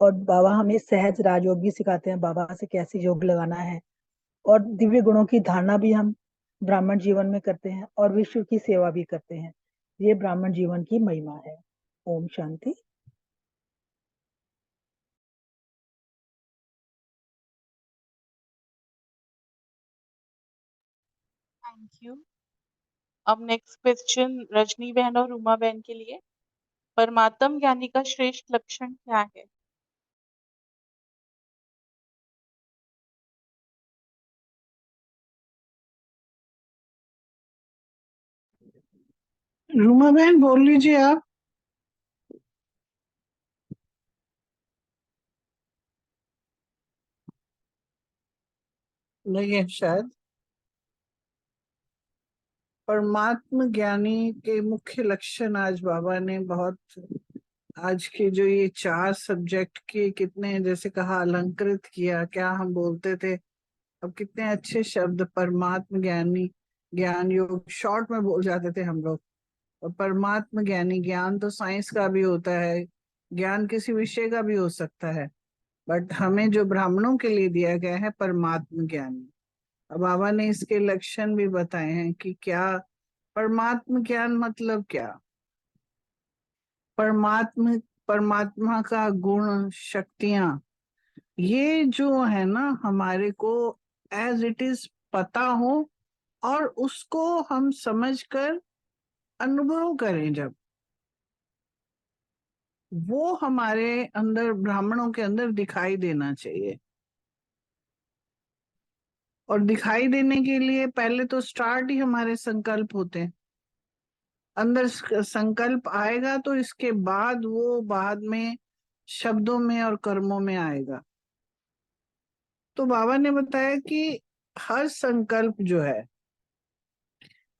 और बाबा हमें सहज राजयोग भी सिखाते हैं, बाबा से कैसे योग लगाना है। और दिव्य गुणों की धारणा भी हम ब्राह्मण जीवन में करते हैं और विश्व की सेवा भी करते हैं। ये ब्राह्मण जीवन की महिमा है। ओम शांति। Thank you. अब नेक्स्ट क्वेश्चन रजनी बहन और उमा बहन के लिए। परमात्म ज्ञानी का श्रेष्ठ लक्षण क्या है? रूमा बहन बोल लीजिए आप। नहीं है शायद। परमात्म ज्ञानी के मुख्य लक्षण आज बाबा ने बहुत, आज के जो ये 4 सब्जेक्ट के कितने जैसे कहा अलंकृत किया, क्या हम बोलते थे, अब कितने अच्छे शब्द परमात्म ज्ञानी, ज्ञान योग शॉर्ट में बोल जाते थे हम लोग। और परमात्म ज्ञानी, ज्ञान तो साइंस का भी होता है, ज्ञान किसी विषय का भी हो सकता है, बट हमें जो ब्राह्मणों के लिए दिया गया है परमात्म ज्ञानी। अब बाबा ने इसके लक्षण भी बताए हैं कि क्या परमात्म ज्ञान मतलब क्या। परमात्मा का गुण शक्तियां, ये जो है ना हमारे को एज इट इज पता हो और उसको हम समझकर अनुभव करें, जब वो हमारे अंदर ब्राह्मणों के अंदर दिखाई देना चाहिए। और दिखाई देने के लिए पहले तो स्टार्ट ही हमारे संकल्प होते हैं। अंदर संकल्प आएगा तो इसके बाद वो बाद में शब्दों में और कर्मों में आएगा। तो बाबा ने बताया कि हर संकल्प जो है,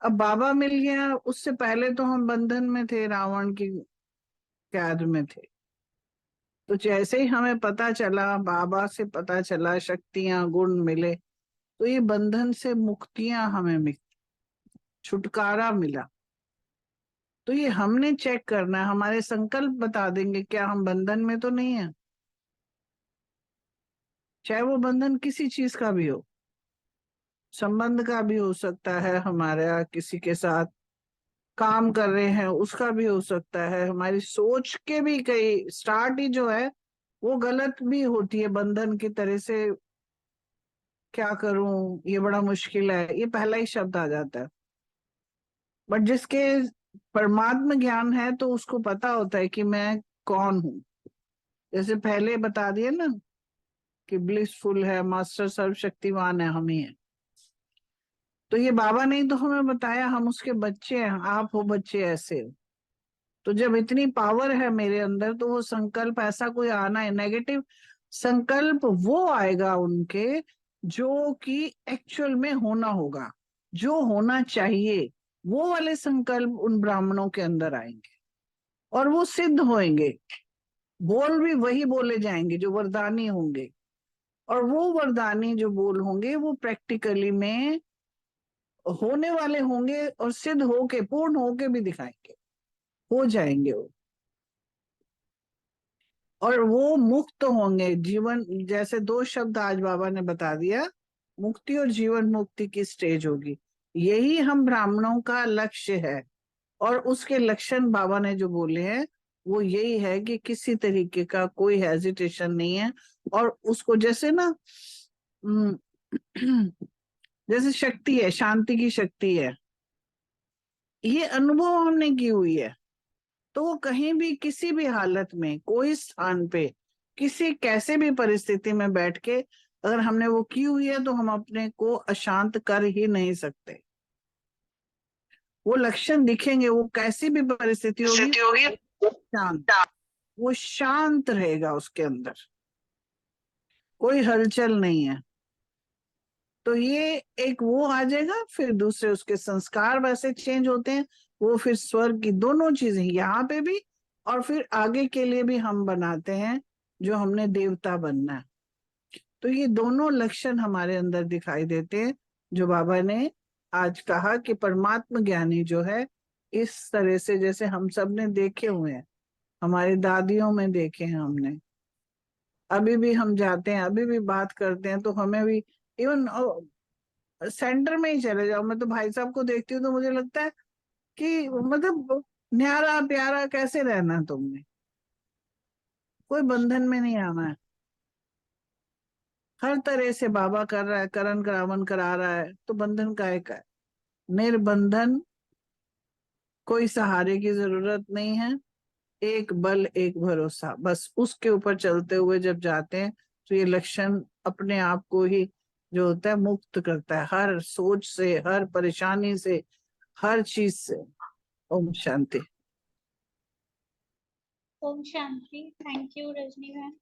अब बाबा मिल गया, उससे पहले तो हम बंधन में थे, रावण की कैद में थे। तो जैसे ही हमें पता चला, बाबा से पता चला, शक्तियां गुण मिले, तो ये बंधन से मुक्तियां हमें मिली, छुटकारा मिला। तो ये हमने चेक करना है, हमारे संकल्प बता देंगे क्या हम बंधन में तो नहीं है। चाहे वो बंधन किसी चीज का भी हो, संबंध का भी हो सकता है, हमारा किसी के साथ काम कर रहे हैं उसका भी हो सकता है, हमारी सोच के भी कई स्टार्ट ही जो है वो गलत भी होती है, बंधन की तरह से। क्या करूं, ये बड़ा मुश्किल है, ये पहला ही शब्द आ जाता है। बट जिसके परमात्म ज्ञान है तो उसको पता होता है कि मैं कौन हूं। जैसे पहले बता दिया ना कि ब्लिसफुल है, मास्टर सर्वशक्तिवान है, हम ही है। तो ये बाबा ने तो हमें बताया हम उसके बच्चे हैं, आप हो बच्चे ऐसे। तो जब इतनी पावर है मेरे अंदर तो वो संकल्प ऐसा कोई आना है, नेगेटिव संकल्प वो आएगा उनके जो कि एक्चुअल में होना होगा, जो होना चाहिए, वो वाले संकल्प उन ब्राह्मणों के अंदर आएंगे और वो सिद्ध होंगे। बोल भी वही बोले जाएंगे जो वरदानी होंगे, और वो वरदानी जो बोल होंगे वो प्रैक्टिकली में होने वाले होंगे और सिद्ध होके पूर्ण होके भी दिखाएंगे, हो जाएंगे वो। और वो मुक्त होंगे जीवन, जैसे 2 शब्द आज बाबा ने बता दिया, मुक्ति और जीवन मुक्ति की स्टेज होगी। यही हम ब्राह्मणों का लक्ष्य है। और उसके लक्षण बाबा ने जो बोले हैं वो यही है कि किसी तरीके का कोई हेजिटेशन नहीं है। और उसको जैसे ना जैसे शक्ति है, शांति की शक्ति है, ये अनुभव हमने की हुई है। तो वो कहीं भी किसी भी हालत में कोई स्थान पे किसी कैसे भी परिस्थिति में बैठ के अगर हमने वो की हुई है तो हम अपने को अशांत कर ही नहीं सकते। वो लक्षण दिखेंगे, वो कैसी भी परिस्थिति होगी शांत, वो शांत रहेगा, उसके अंदर कोई हलचल नहीं है। तो ये एक वो आ जाएगा, फिर दूसरे उसके संस्कार वैसे चेंज होते हैं, वो फिर स्वर्ग की दोनों चीजें यहाँ पे भी और फिर आगे के लिए भी हम बनाते हैं जो हमने देवता बनना है। तो ये दोनों लक्षण हमारे अंदर दिखाई देते हैं, जो बाबा ने आज कहा कि परमात्म ज्ञानी जो है इस तरह से, जैसे हम सब ने देखे हुए हैं, हमारी दादियों में देखे हैं हमने, अभी भी हम जाते हैं, अभी भी बात करते हैं, तो हमें भी इवन सेंटर में ही चले जाओ, मैं तो भाई साहब को देखती हूँ तो मुझे लगता है कि मतलब न्यारा प्यारा कैसे रहना है तुमने, कोई बंधन में नहीं आना है। हर तरह से बाबा कर रहा है, करण करावन करा रहा है, तो बंधन का एक है, निर्बंधन, कोई सहारे की जरूरत नहीं है, एक बल एक भरोसा, बस उसके ऊपर चलते हुए जब जाते हैं तो ये लक्षण अपने आप को ही जो होता है मुक्त करता है, हर सोच से, हर परेशानी से, हर चीज से। ओम शांति। ओम शांति। थैंक यू रजनी बहन,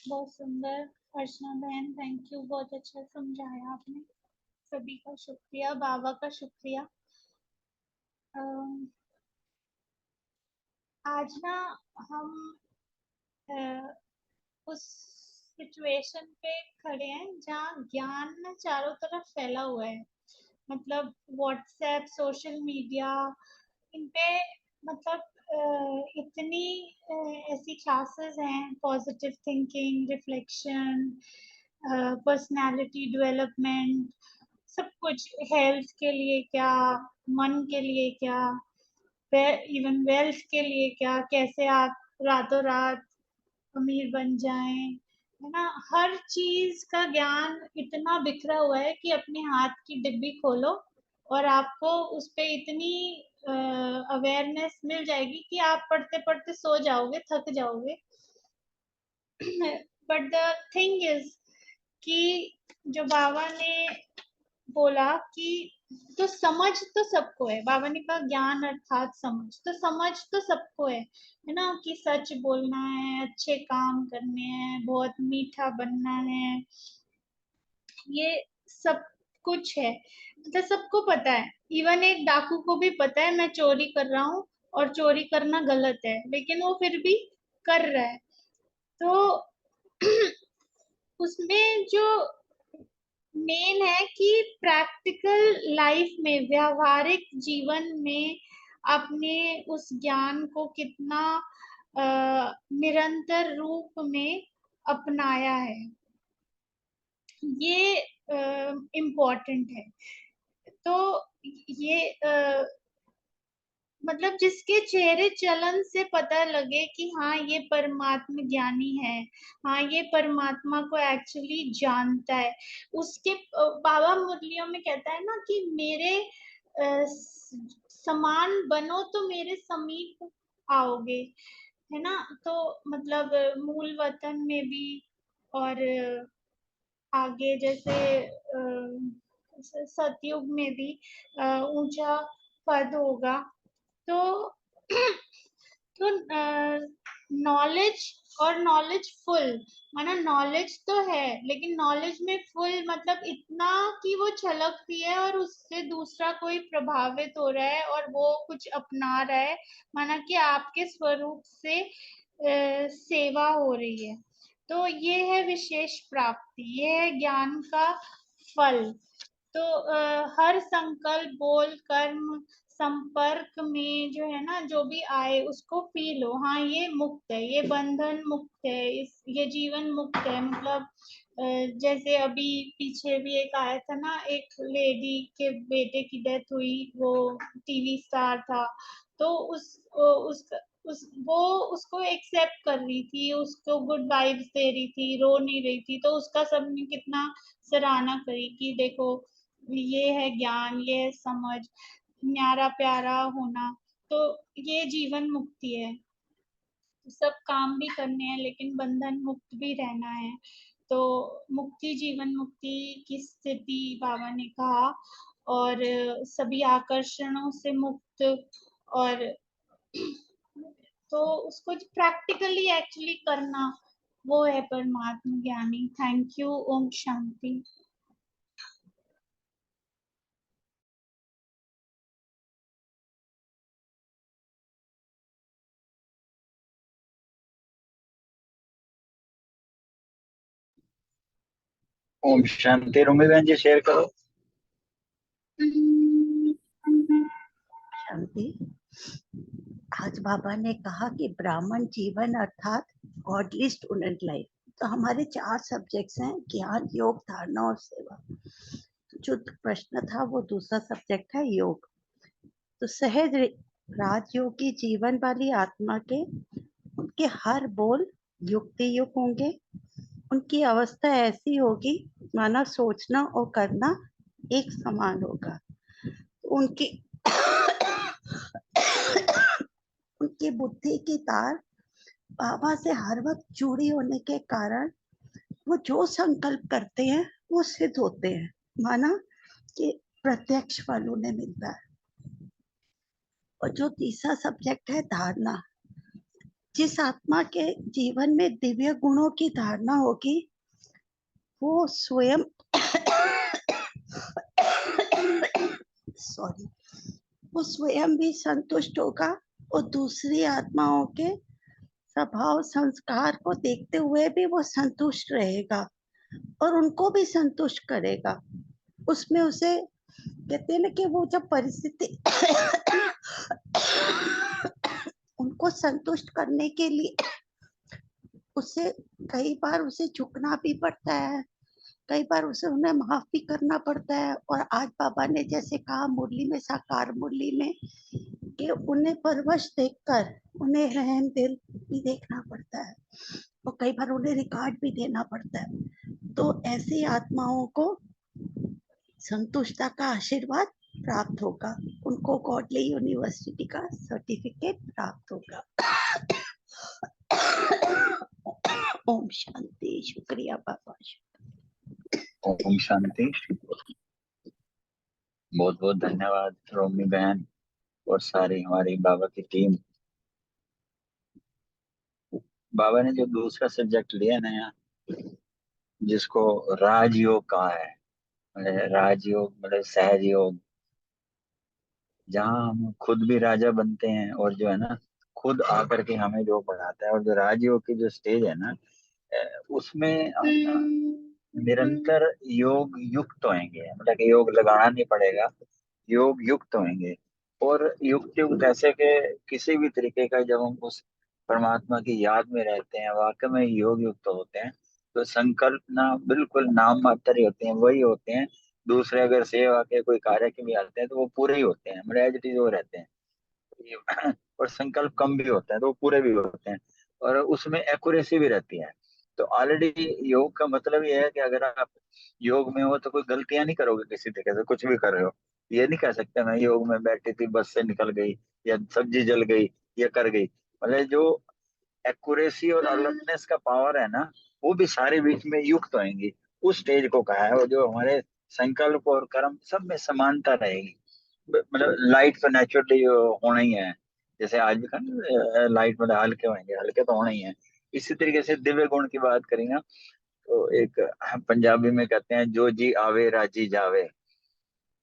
बहुत सुंदर। अर्चना बहन थैंक यू, बहुत अच्छा समझाया आपने। सभी का शुक्रिया, बाबा का शुक्रिया। अम, आज ना हम उस सिचुएशन पे खड़े हैं जहाँ ज्ञान ना चारों तरफ फैला हुआ है। मतलब व्हाट्सएप, सोशल मीडिया, इन पे मतलब इतनी ऐसी क्लासेस हैं, positive thinking, reflection, personality development, सब कुछ, हेल्थ के लिए क्या, मन के लिए क्या, इवन वेल्थ के लिए क्या, कैसे आप रातों रात अमीर बन जाएं, है ना। हर चीज का ज्ञान इतना बिखरा हुआ है कि अपने हाथ की डिब्बी खोलो और आपको उस पे इतनी अवेयरनेस मिल जाएगी कि आप पढ़ते पढ़ते सो जाओगे, थक जाओगे। बट द थिंग इज कि जो बाबा ने बोला कि तो समझ तो सबको है, बाबा ने कहा ज्ञान अर्थात समझ, तो समझ तो सबको है ना, कि सच बोलना है, अच्छे काम करने हैं, बहुत मीठा बनना है, ये सब कुछ है, मतलब सबको पता है। इवन एक डाकू को भी पता है मैं चोरी कर रहा हूँ और चोरी करना गलत है, लेकिन वो फिर भी कर रहा है। तो उसमें जो मेन है कि प्रैक्टिकल लाइफ में, व्यावहारिक जीवन में अपने उस ज्ञान को कितना निरंतर रूप में अपनाया है, ये इम्पोर्टेंट है। तो ये मतलब जिसके चेहरे चलन से पता लगे कि हाँ ये परमात्मा ज्ञानी है, हाँ ये परमात्मा को एक्चुअली जानता है, उसके बाबा मुरलियों में कहता है ना कि मेरे समान बनो तो मेरे समीप आओगे, है ना। तो मतलब मूल वतन में भी और आगे जैसे सतयुग में भी ऊंचा पद होगा। तो तो नॉलेज और नॉलेज फुल, माना नॉलेज तो है लेकिन नॉलेज में फुल मतलब इतना कि वो छलकती है और उससे दूसरा कोई प्रभावित हो रहा है और वो कुछ अपना रहा है, माना कि आपके स्वरूप से सेवा हो रही है। तो ये है विशेष प्राप्ति, ये है ज्ञान का फल। तो हर संकल्प, बोल, कर्म, संपर्क में जो है ना, जो भी आए उसको पी लो, हाँ ये मुक्त है, ये बंधन मुक्त है, इस ये जीवन मुक्त है। मतलब जैसे अभी पीछे भी एक आया था ना, एक लेडी के बेटे की डेथ हुई, वो टीवी स्टार था, तो उस वो उसको एक्सेप्ट कर रही थी, उसको गुड वाइब्स दे रही थी, रो नहीं रही थी, तो उसका सबने कितना सराहना करी कि देखो ये है ज्ञान, ये है समझ, न्यारा प्यारा होना, तो ये जीवन मुक्ति है। सब काम भी करने हैं लेकिन बंधन मुक्त भी रहना है। तो मुक्ति, जीवन मुक्ति की स्थिति बाबा ने कहा, और सभी आकर्षणों से मुक्त, और तो उसको प्रैक्टिकली एक्चुअली करना, वो है परमात्मा ज्ञानी। Thank you. ओम शांति। ओम शांति। रोमी बहन जी शेयर करो। शांति। आज बाबा ने कहा कि ब्राह्मण जीवन अर्थात गॉडली स्टूडेंट लाइफ। तो हमारे 4 सब्जेक्ट्स हैं, ज्ञान, योग, धारणा और सेवा। तो जो प्रश्न था वो दूसरा सब्जेक्ट है योग। तो सहज राजयोगी जीवन वाली आत्मा के उनके हर बोल युक्ति युक्त होंगे। उनकी अवस्था ऐसी होगी माना सोचना और करना एक समान होगा। उनकी उनकी बुद्धि की तार बाबा से हर वक्त जुड़ी होने के कारण वो जो संकल्प करते हैं वो सिद्ध होते हैं, माना कि प्रत्यक्ष फल उन्हें मिलता है। और जो तीसरा सब्जेक्ट है धारणा, जिस आत्मा के जीवन में दिव्य गुणों की धारणा होगी वो स्वयं सॉरी वो स्वयं भी संतुष्ट होगा और दूसरी आत्माओं के स्वभाव संस्कार को देखते हुए भी वो संतुष्ट रहेगा और उनको भी संतुष्ट करेगा। उसमें उसे कहते हैं ना कि वो जब परिस्थिति उनको संतुष्ट करने के लिए उसे कई बार उसे झुकना भी पड़ता है, कई बार उसे उन्हें माफ भी करना पड़ता है। और आज बाबा ने जैसे कहा मुरली में, साकार मुरली में, कि उन्हें परवश देखकर उन्हें रहम दिल भी देखना पड़ता है और कई बार उन्हें रिकॉर्ड भी देना पड़ता है। तो ऐसी आत्माओं को संतुष्टता का आशीर्वाद प्राप्त होगा, उनको गॉडली यूनिवर्सिटी का सर्टिफिकेट प्राप्त होगा। ओम शांति। शुक्रिया बाबा। ओम शांति। बहुत बहुत धन्यवाद रोमी बहन और सारी हमारी बाबा की टीम। बाबा ने जो दूसरा सब्जेक्ट लिया नया, जिसको राजयोग कहा है, राजयोग मतलब सहज योग, जहाँ हम खुद भी राजा बनते हैं और जो है ना खुद आकर के हमें जो पढ़ाता है। और जो राजयोग की जो स्टेज है ना, उसमें निरंतर योग युक्त होंगे, मतलब कि योग लगाना नहीं पड़ेगा, योग युक्त होंगे। और युक्त युक्त ऐसे कि किसी भी तरीके का जब हम उस परमात्मा की याद में रहते हैं, वाकई में योग युक्त होते हैं, तो संकल्प ना बिल्कुल नाम मात्र ही होते हैं, वही होते हैं। दूसरे अगर सेवा के कोई कार्य के भी आते हैं तो वो पूरे ही होते हैं, मतलब एज इट इज वो रहते हैं। और संकल्प कम भी होता है तो वो पूरे भी होते हैं, और उसमें एक्यूरेसी भी रहती है। तो ऑलरेडी योग का मतलब ये है कि अगर आप योग में हो तो कोई गलतियां नहीं करोगे किसी तरीके से, कुछ भी कर रहे हो। ये नहीं कह सकते मैं योग में बैठी थी बस से निकल गई या सब्जी जल गई या कर गई। मतलब जो एक्यूरेसी और अलर्टनेस का पावर है ना, वो भी सारे बीच में युक्त होंगी। उस स्टेज को कहा है, और जो हमारे संकल्प और कर्म सब में समानता रहेगी। मतलब लाइट तो नेचुरली होना ही है, जैसे आज भी कहा लाइट मतलब हल्के होंगे, हल्के तो होना ही है। इसी तरीके से दिव्य गुण की बात करेंगे तो एक पंजाबी में कहते हैं जो जी आवे राजी जावे,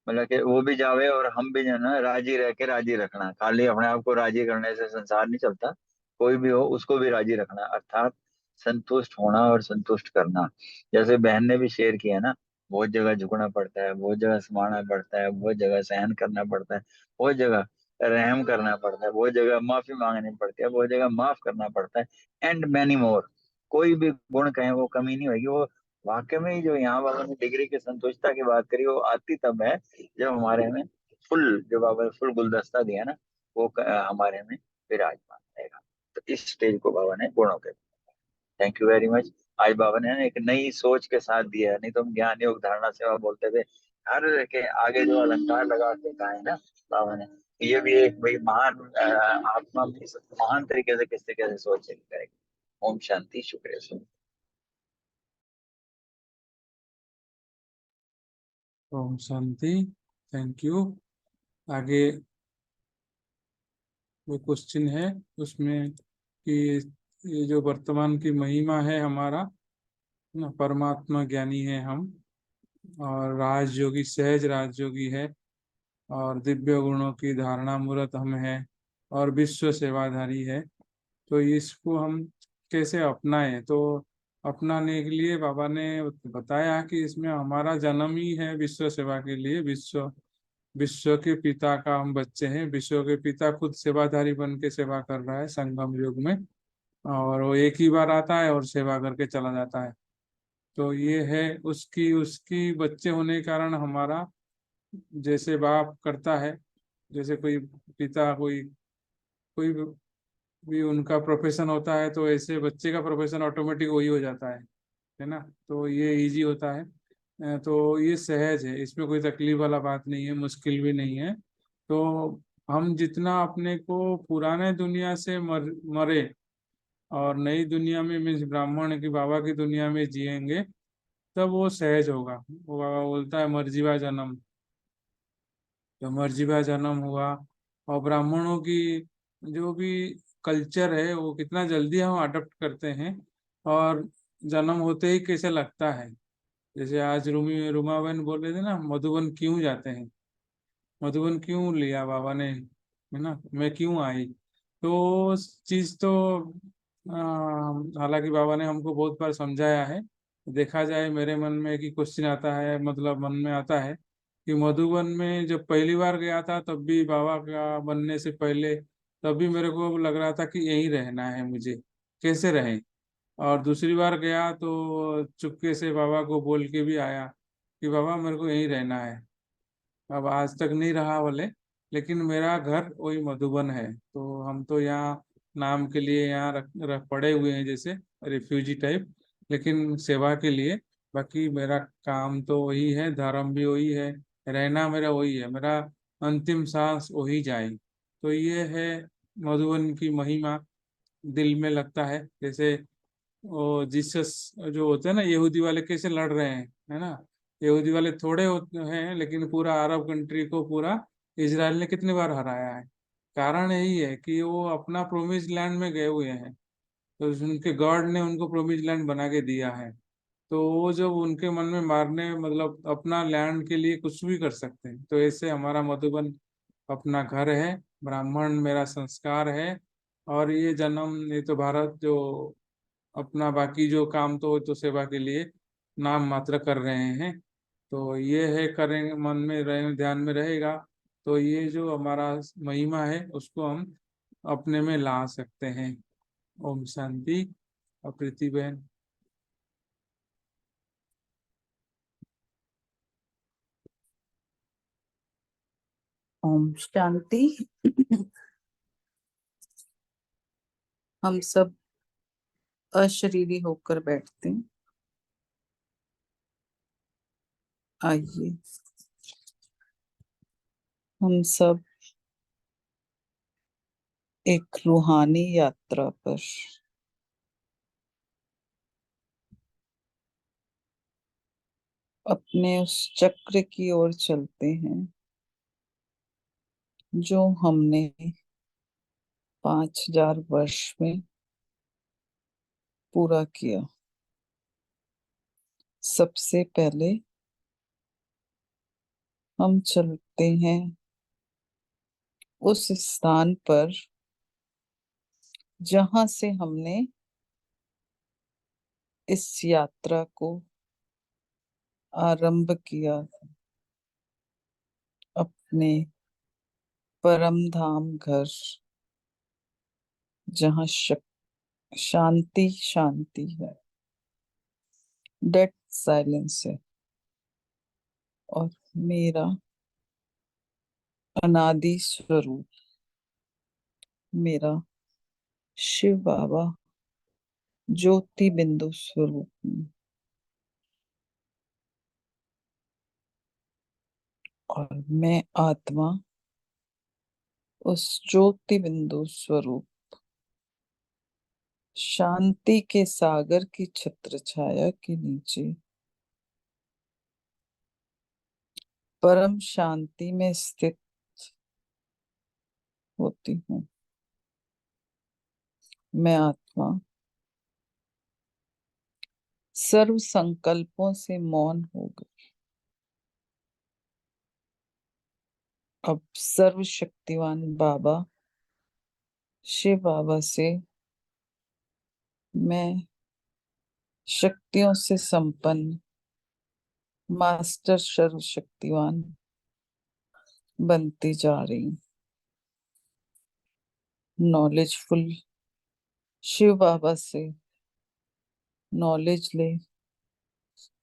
मतलब कि वो भी जावे और हम भी जो है ना राजी रह के राजी रखना। खाली अपने आप को राजी करने से संसार नहीं चलता, कोई भी हो उसको भी राजी रखना, अर्थात संतुष्ट होना और संतुष्ट करना। जैसे बहन ने भी शेयर किया ना, बहुत जगह झुकना पड़ता है, बहुत जगह समाना पड़ता है, बहुत जगह सहन करना पड़ता है, बहुत जगह रहम करना पड़ता है, बहुत जगह माफी मांगनी पड़ती है, बहुत जगह माफ करना पड़ता है, एंड मैनी मोर। कोई भी गुण कहें वो कमी नहीं होगी। वो वाकई में जो यहाँ बाबा ने डिग्री की संतुष्टता की बात करी, वो आती तब है जब हमारे में फुल, जो बाबा ने फुल गुलदस्ता दिया ना, वो हमारे में विराजमान रहेगा। तो इस स्टेज को बाबा ने गुणों के। Thank you very much. आज बाबा ने एक नई सोच के साथ दिया है, नहीं तो हम ज्ञान योग धारणा सेवा बोलते थे, हर के आगे जो अलंकार लगा के कहा है ना बाबा ने, ये भी एक भाई महान आत्मा भी महान तरीके से किस तरीके से सोच करेगी। ओम शांति। शुक्रिया सर। ओम शांति। Thank you. आगे वो क्वेश्चन है उसमें कि ये जो वर्तमान की महिमा है हमारा ना, परमात्मा ज्ञानी है हम, और राजयोगी सहज राजयोगी है, और दिव्य गुणों की धारणा मूर्त हम है, और विश्व सेवाधारी है। तो इसको हम कैसे अपनाएं? तो अपनाने के लिए बाबा ने बताया कि इसमें हमारा जन्म ही है विश्व सेवा के लिए। विश्व विश्व के पिता का हम बच्चे हैं। विश्व के पिता खुद सेवाधारी बन के सेवा कर रहा है संगम युग में, और वो एक ही बार आता है और सेवा करके चला जाता है। तो ये है उसकी उसकी बच्चे होने के कारण हमारा, जैसे बाप करता है, जैसे कोई पिता कोई कोई भी उनका प्रोफेशन होता है, तो ऐसे बच्चे का प्रोफेशन ऑटोमेटिक वही हो जाता है ना। तो ये इजी होता है। तो ये सहज है, इसमें कोई तकलीफ वाला बात नहीं है, मुश्किल भी नहीं है। तो हम जितना अपने को पुराने दुनिया से मरे और नई दुनिया में मीन्स ब्राह्मण की बाबा की दुनिया में जिएंगे, तब वो सहज होगा। वो बाबा बोलता है मर्जीवा जन्म, जो मर्जीवा जन्म हुआ। और ब्राह्मणों की जो भी कल्चर है वो कितना जल्दी हम अडॉप्ट करते हैं, और जन्म होते ही कैसे लगता है। जैसे आज रूमा बहन बोल रहे थे ना, मधुबन क्यों जाते हैं, मधुबन क्यों लिया बाबा ने, है ना, मैं क्यों आई। तो चीज तो हालांकि बाबा ने हमको बहुत बार समझाया है। देखा जाए मेरे मन में एक ही क्वेश्चन आता है, मतलब मन में आता है कि मधुबन में जब पहली बार गया था तब भी बाबा का बनने से पहले, तब भी मेरे को लग रहा था कि यहीं रहना है मुझे, कैसे रहें। और दूसरी बार गया तो चुपके से बाबा को बोल के भी आया कि बाबा मेरे को यहीं रहना है। अब आज तक नहीं रहा बोले, लेकिन मेरा घर वही मधुबन है। तो हम तो यहाँ नाम के लिए यहाँ रख पड़े हुए हैं, जैसे रिफ्यूजी टाइप, लेकिन सेवा के लिए। बाकी मेरा काम तो वही है, धर्म भी वही है, रहना मेरा वही है, मेरा अंतिम सांस वही जाए। तो ये है मधुबन की महिमा। दिल में लगता है जैसे वो जीसस जो होते हैं ना, यहूदी वाले कैसे लड़ रहे हैं, है ना। यहूदी वाले थोड़े होते हैं, लेकिन पूरा अरब कंट्री को पूरा इजराइल ने कितनी बार हराया है। कारण यही है कि वो अपना प्रोमिस लैंड में गए हुए हैं, तो उनके गॉड ने उनको प्रोमिस लैंड बना के दिया है। तो वो जब उनके मन में मारने, मतलब अपना लैंड के लिए कुछ भी कर सकते हैं। तो ऐसे हमारा मधुबन अपना घर है, ब्राह्मण मेरा संस्कार है। और ये जन्म, ये तो भारत जो अपना बाकी जो काम तो सेवा के लिए नाम मात्र कर रहे हैं। तो ये है, करेंगे, मन में रहे, ध्यान में रहेगा, तो ये जो हमारा महिमा है उसको हम अपने में ला सकते हैं। ओम शांति। और प्रीति बहन। ओम शांति। हम सब अशरीरी होकर बैठते हैं। आइए हम सब एक रूहानी यात्रा पर अपने उस चक्र की ओर चलते हैं जो हमने 5000 वर्ष में पूरा किया। सबसे पहले हम चलते हैं उस स्थान पर जहां से हमने इस यात्रा को आरंभ किया, अपने परम धाम घर, जहां शांति शांति है, डेड साइलेंस है। और मेरा अनादि स्वरूप, मेरा शिव बाबा ज्योति बिंदु स्वरूप में, और मैं आत्मा उस ज्योति बिंदु स्वरूप शांति के सागर की छत्र छाया के नीचे परम शांति में स्थित होती हूँ। मैं आत्मा सर्व संकल्पों से मौन हो गई। अब सर्वशक्तिवान बाबा शिव बाबा से मैं शक्तियों से संपन्न मास्टर सर्वशक्तिवान बनती जा रही हूँ। नॉलेजफुल शिव बाबा से नॉलेज ले,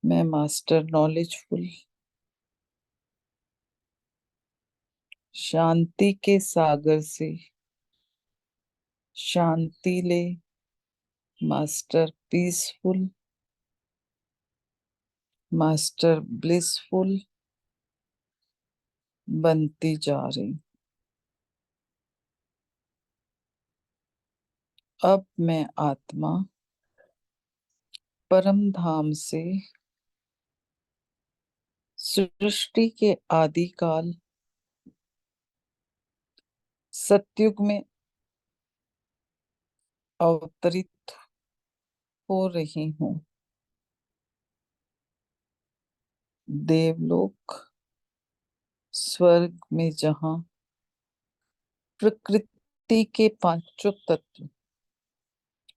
मैं मास्टर नॉलेजफुल। शांति के सागर से शांति ले, मास्टर पीसफुल, मास्टर ब्लिसफुल बनती जा रही। अब मैं आत्मा परम धाम से सृष्टि के आदि काल सतयुग में अवतरित हो रही हूँ। देवलोक स्वर्ग में जहाँ प्रकृति के पांचों तत्व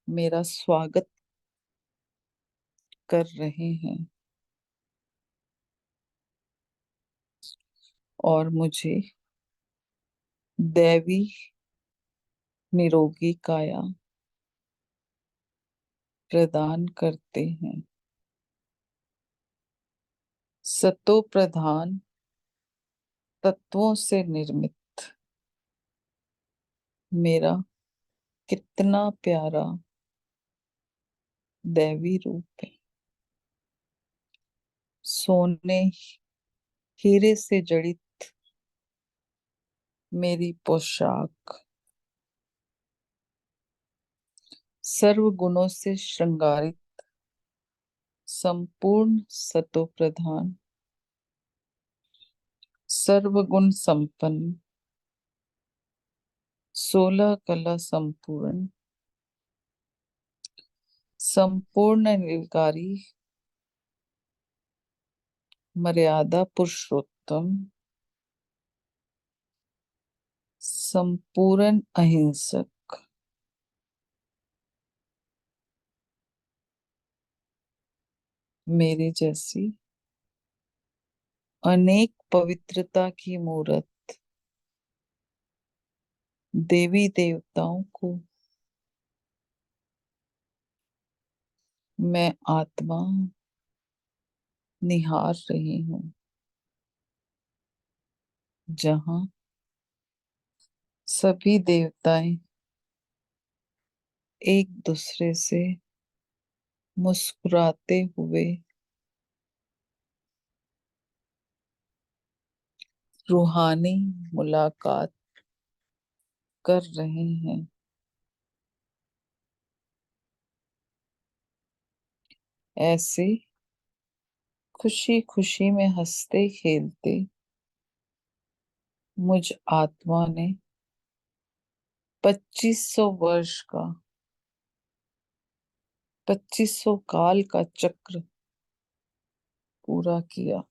मेरा स्वागत कर रहे हैं और मुझे दैवी निरोगी काया प्रदान करते हैं। सतो प्रधान तत्वों से निर्मित मेरा कितना प्यारा दैवी रूप है। सोने हीरे से जड़ित मेरी पोशाक सर्व गुणों से श्रृंगारित संपूर्ण सतो प्रधान सर्वगुण संपन्न 16 कला संपूर्ण संपूर्ण निर्कारी मर्यादा पुरुषोत्तम संपूर्ण अहिंसक मेरे जैसी अनेक पवित्रता की मूर्त देवी देवताओं को मैं आत्मा निहार रही हूँ, जहाँ सभी देवताएं एक दूसरे से मुस्कुराते हुए रूहानी मुलाकात कर रहे हैं। ऐसे खुशी खुशी में हंसते खेलते मुझ आत्मा ने 2500 वर्ष का 2500 काल का चक्र पूरा किया।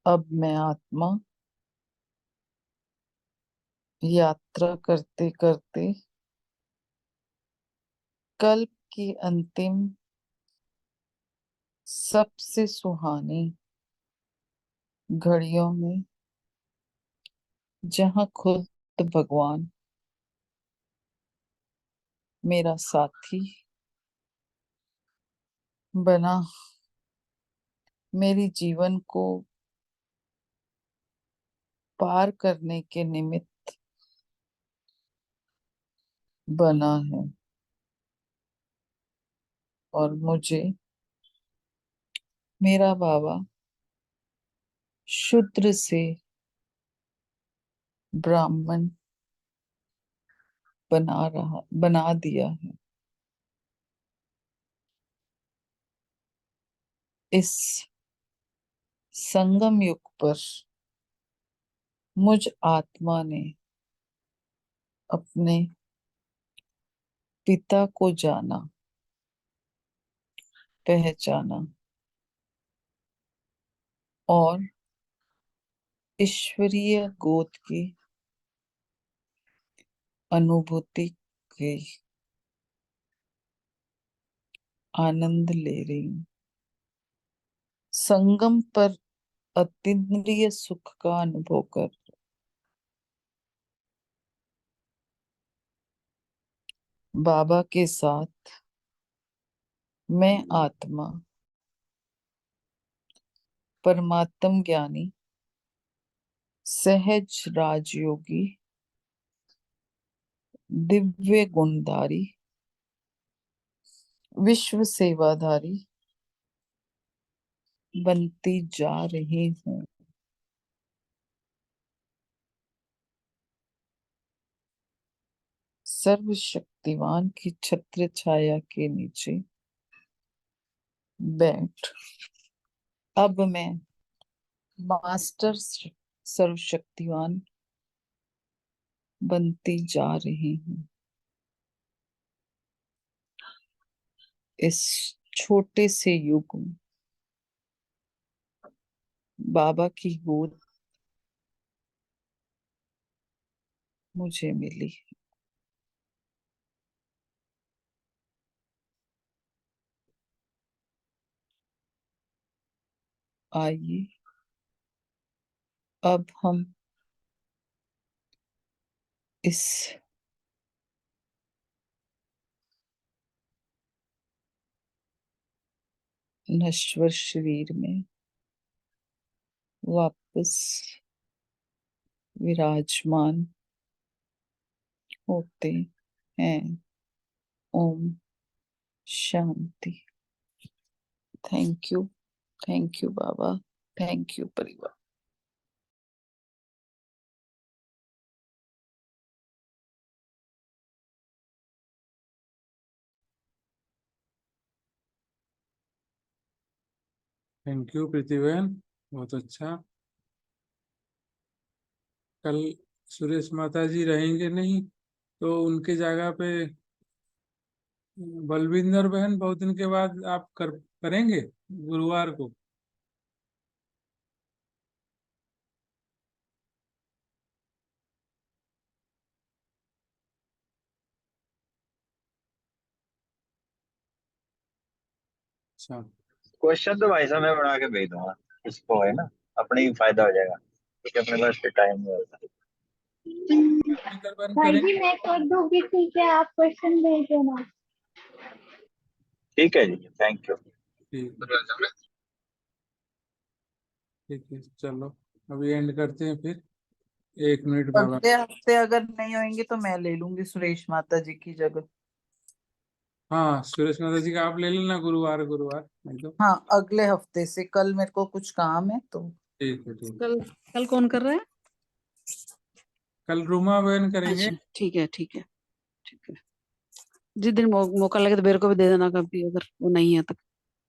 अब मैं आत्मा यात्रा करते करते कल्प की अंतिम सबसे सुहानी घड़ियों में, जहाँ खुद भगवान मेरा साथी बना मेरी जीवन को पार करने के निमित्त बना है और मुझे मेरा बाबा शूद्र से ब्राह्मण बना दिया है। इस संगम युग पर मुझ आत्मा ने अपने पिता को जाना, पहचाना और ईश्वरीय गोद की अनुभूति की। आनंद ले रही हूँ। संगम पर अतीन्द्रिय सुख का अनुभव कर बाबा के साथ मैं आत्मा परमात्म ज्ञानी सहज राजयोगी दिव्य गुणधारी विश्व सेवाधारी बनती जा रही हूँ। सर्वशक्तिमान की छत्र छाया के नीचे बैठ अब मैं मास्टर सर्वशक्तिमान बनती जा रही हूँ। इस छोटे से युग में बाबा की गोद मुझे मिली। आइए अब हम इस नश्वर शरीर में वापस विराजमान होते हैं। ओम शांति। थैंक यू बाबा, थैंक यू परिवार। थैंक यू प्रीति बहन, बहुत अच्छा। कल सुरेश माता जी रहेंगे नहीं तो उनके जगह पे बलविंदर बहन बहुत दिन के बाद आप करेंगे गुरुवार को। अच्छा, क्वेश्चन तो भाई साहब मैं बना के भेज दूंगा, इसको है ना, अपने ही फायदा हो जाएगा क्योंकि अपने पास टाइम नहीं होता। बलविंदर बहन भाई करेंगे। जी मैं कर दूंगी, ठीक है, आप क्वेश्चन भेज देना। ठीक है जी, थैंक यू। ठीक है, चलो अभी एंड करते हैं फिर। 1 मिनट बाबा। अगले हफ्ते अगर नहीं होंगे तो मैं ले लूंगी सुरेश माता जी की जगह। हाँ, सुरेश माता जी का आप ले लेना गुरुवार नहीं तो। हाँ, अगले हफ्ते से। कल मेरे को कुछ काम है तो। ठीक है, ठीक। कल कल कौन कर रहा है? कल रूमा बहन करेंगे। अच्छा ठीक है ठीक है ठीक है। जिस दिन मौका लगे तो मेरे को भी दे देना कभी, अगर वो नहीं है तो।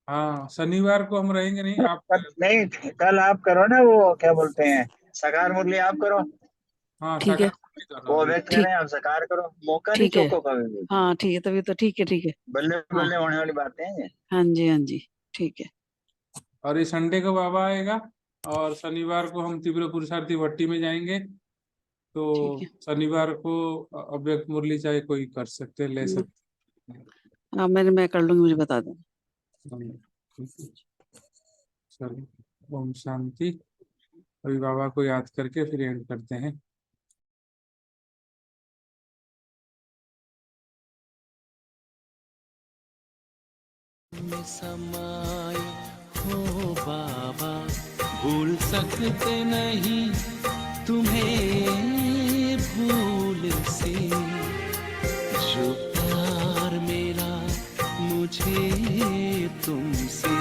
हाँ, शनिवार को हम रहेंगे नहीं, आप नहीं, कल आप करो ना, वो क्या बोलते हैं, साकार मुरली आप करो। हाँ ठीक है साकार कर रहा वो हूँ। व्यक्त ठीक, करें, आप साकार करो, मौका नहीं ठीक है। चूको कभी भी। हाँ ठीक है, तभी तो ठीक है ठीक है। बल्ले हाँ बल्ले होने वाली बातें हैं ये। हाँ जी ठीक है। और ये संडे को बाबा आएगा और शनिवार को हम तीव्र पुरुषार्थी भट्टी में जाएंगे। तो ठीक है। शनिवार को अव्यक्त मुरली चाहे कोई कर सकते, ले सकते। हाँ मैं कर लूंगी, मुझे बता देना। चलो, ओम शांति। अभी बाबा को याद करके फिर एंड करते हैं। में समाये हो बाबा, भूल सकते नहीं तुम्हें भूल से, जो प्यार मेरा मुझे तुमसे।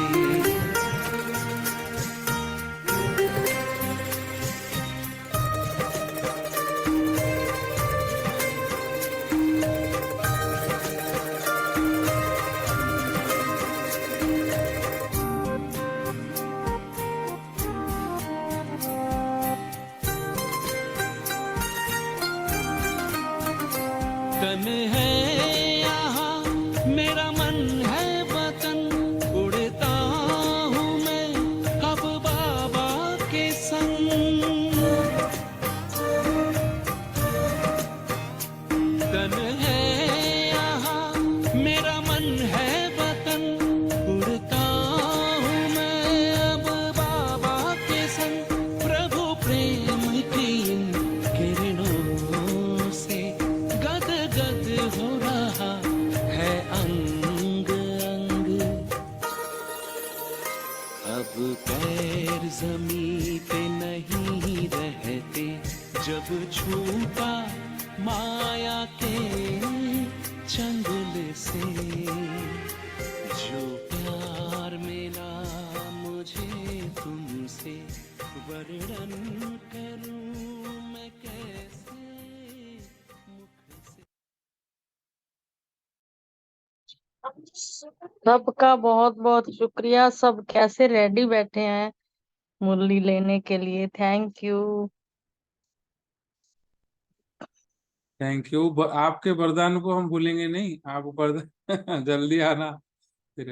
तन है यहाँ मेरा मन है वतन, उड़ता हूँ मैं अब बाबा के संग। तन है यहाँ मेरा मन है वतन, अब पैर जमीन पे नहीं रहते, जब छूटा माया के चंगुल से। जो प्यार मिला मुझे तुमसे, वर्णन करूं मैं कैसे मुख से। सबका बहुत बहुत शुक्रिया। सब कैसे रेडी बैठे हैं मुरली लेने के लिए। Thank you. Thank you. आपके वरदान को हम भूलेंगे नहीं। आप वरदान जल्दी आना फिर।